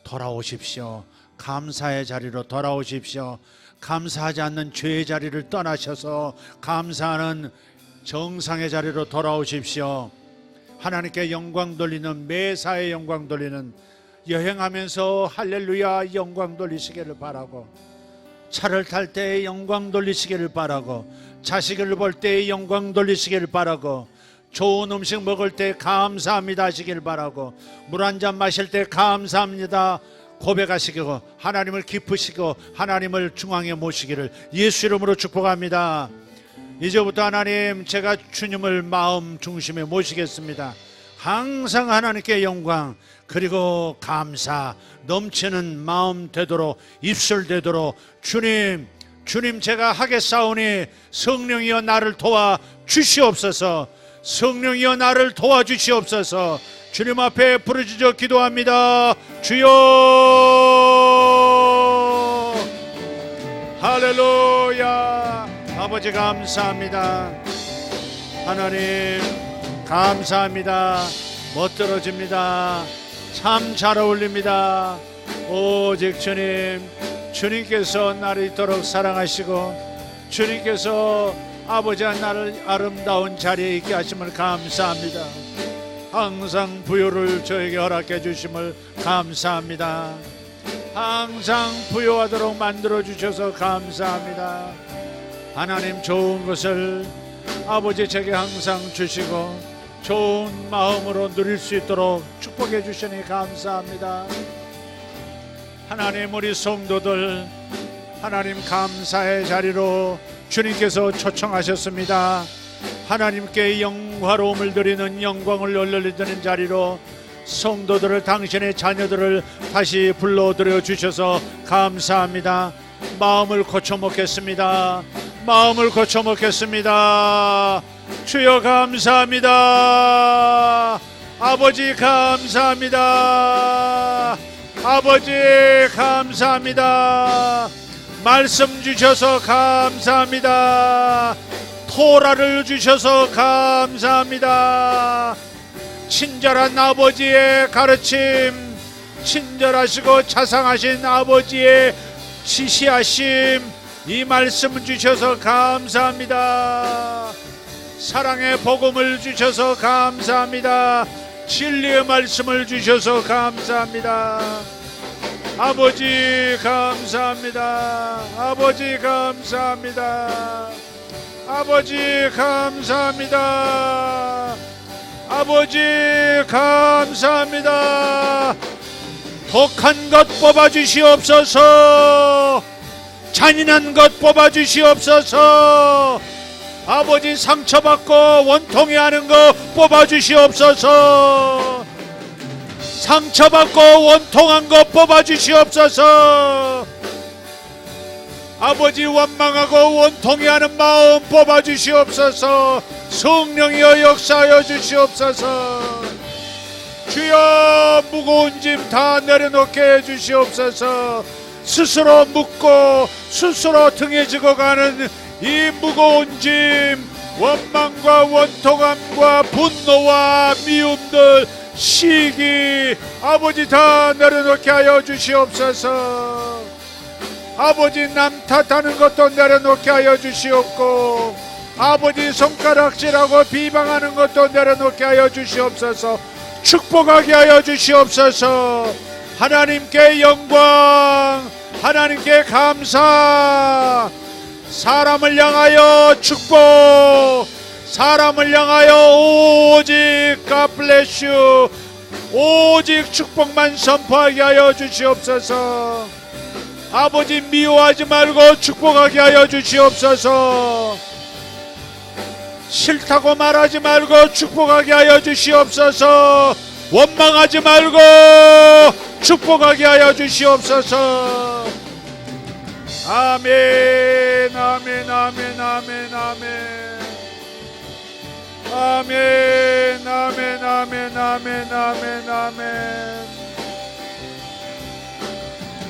돌아오십시오. 감사의 자리로 돌아오십시오. 감사하지 않는 죄의 자리를 떠나셔서 감사하는 정상의 자리로 돌아오십시오. 하나님께 영광 돌리는, 매사에 영광 돌리는, 여행하면서 할렐루야 영광 돌리시기를 바라고, 차를 탈 때에 영광 돌리시기를 바라고, 자식을 볼 때에 영광 돌리시기를 바라고, 좋은 음식 먹을 때 감사합니다 하시기를 바라고, 물 한 잔 마실 때 감사합니다 고백하시고, 하나님을 기쁘시고 하나님을 중앙에 모시기를 예수 이름으로 축복합니다. 이제부터 하나님, 제가 주님을 마음 중심에 모시겠습니다. 항상 하나님께 영광, 그리고 감사 넘치는 마음 되도록, 입술 되도록, 주님 제가 하겠사오니 성령이여 나를 도와 주시옵소서. 성령이여 나를 도와주시옵소서. 주님 앞에 부르짖어 기도합니다. 주여, 할렐루야. 아버지 감사합니다. 하나님 감사합니다. 멋들어집니다. 참 잘 어울립니다. 오직 주님께서 나를 이토록 사랑하시고, 주님께서 아버지와 나를 아름다운 자리에 있게 하심을 감사합니다. 항상 부요를 저에게 허락해 주심을 감사합니다. 항상 부요하도록 만들어 주셔서 감사합니다. 하나님, 좋은 것을 아버지 제게 항상 주시고 좋은 마음으로 누릴 수 있도록 축복해 주시니 감사합니다. 하나님, 우리 성도들 하나님 감사의 자리로 주님께서 초청하셨습니다. 하나님께 영화로움을 드리는, 영광을 올려드리는 자리로 성도들을, 당신의 자녀들을 다시 불러들여 주셔서 감사합니다. 마음을 고쳐먹겠습니다. 마음을 고쳐먹겠습니다. 주여 감사합니다. 아버지 감사합니다. 아버지 감사합니다. 말씀 주셔서 감사합니다. 토라를 주셔서 감사합니다. 친절한 아버지의 가르침, 친절하시고 자상하신 아버지의 지시하심, 이 말씀 주셔서 감사합니다. 사랑의 복음을 주셔서 감사합니다. 진리의 말씀을 주셔서 감사합니다. 아버지 감사합니다. 아버지 감사합니다. 아버지 감사합니다. 아버지 감사합니다. 독한 것 뽑아 주시옵소서. 잔인한 것 뽑아주시옵소서. 아버지 상처받고 원통해하는 것 뽑아주시옵소서. 상처받고 원통한 것 뽑아주시옵소서. 아버지 원망하고 원통해하는 마음 뽑아주시옵소서. 성령이여 역사하여 주시옵소서. 주여 무거운 짐 다 내려놓게 해주시옵소서. 스스로 묻고 스스로 등에 지고 가는 이 무거운 짐, 원망과 원통함과 분노와 미움들, 시기, 아버지 다 내려놓게 하여 주시옵소서. 아버지 남 탓하는 것도 내려놓게 하여 주시옵고, 아버지 손가락질하고 비방하는 것도 내려놓게 하여 주시옵소서. 축복하게 하여 주시옵소서. 하나님께 영광, 하나님께 감사. 사람을 향하여 축복, 사람을 향하여 오직 God bless you, 오직 축복만 선포하게 하여 주시옵소서. 아버지 미워하지 말고 축복하게 하여 주시옵소서. 싫다고 말하지 말고 축복하게 하여 주시옵소서. 원망하지 말고 축복하게 하여 주시옵소서. 아멘, 아멘, 아멘, 아멘, 아멘. 아멘, 아멘, 아멘, 아멘, 아멘, 아멘.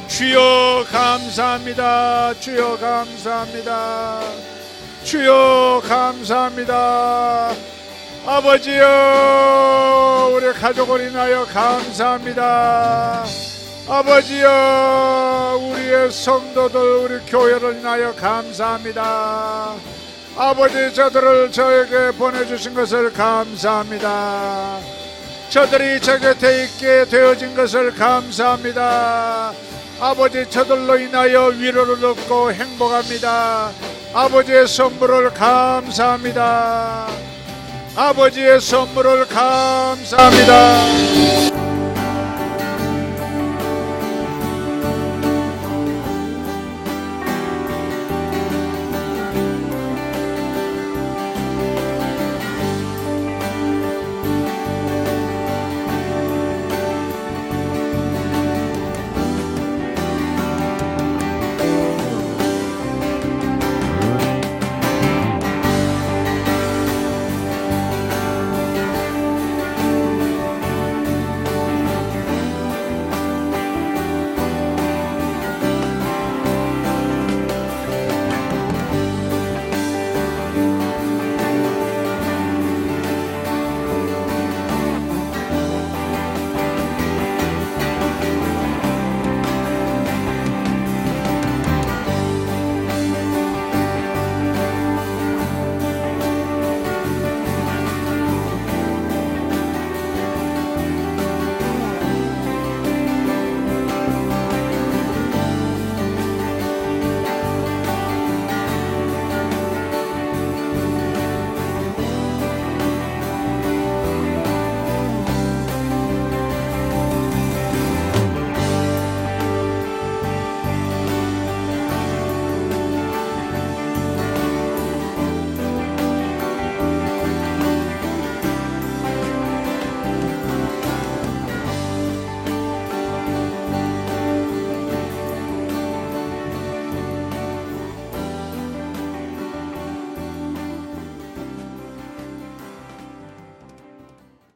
주여 감사합니다. 주여 감사합니다. 주여 감사합니다. 아버지여 우리 가족을 인하여 감사합니다. 아버지여 우리의 성도들 우리 교회를 인하여 감사합니다. 아버지 저들을 저에게 보내주신 것을 감사합니다. 저들이 저 곁에 있게 되어진 것을 감사합니다. 아버지 저들로 인하여 위로를 얻고 행복합니다. 아버지의 선물을 감사합니다. 아버지의 선물을 감사합니다.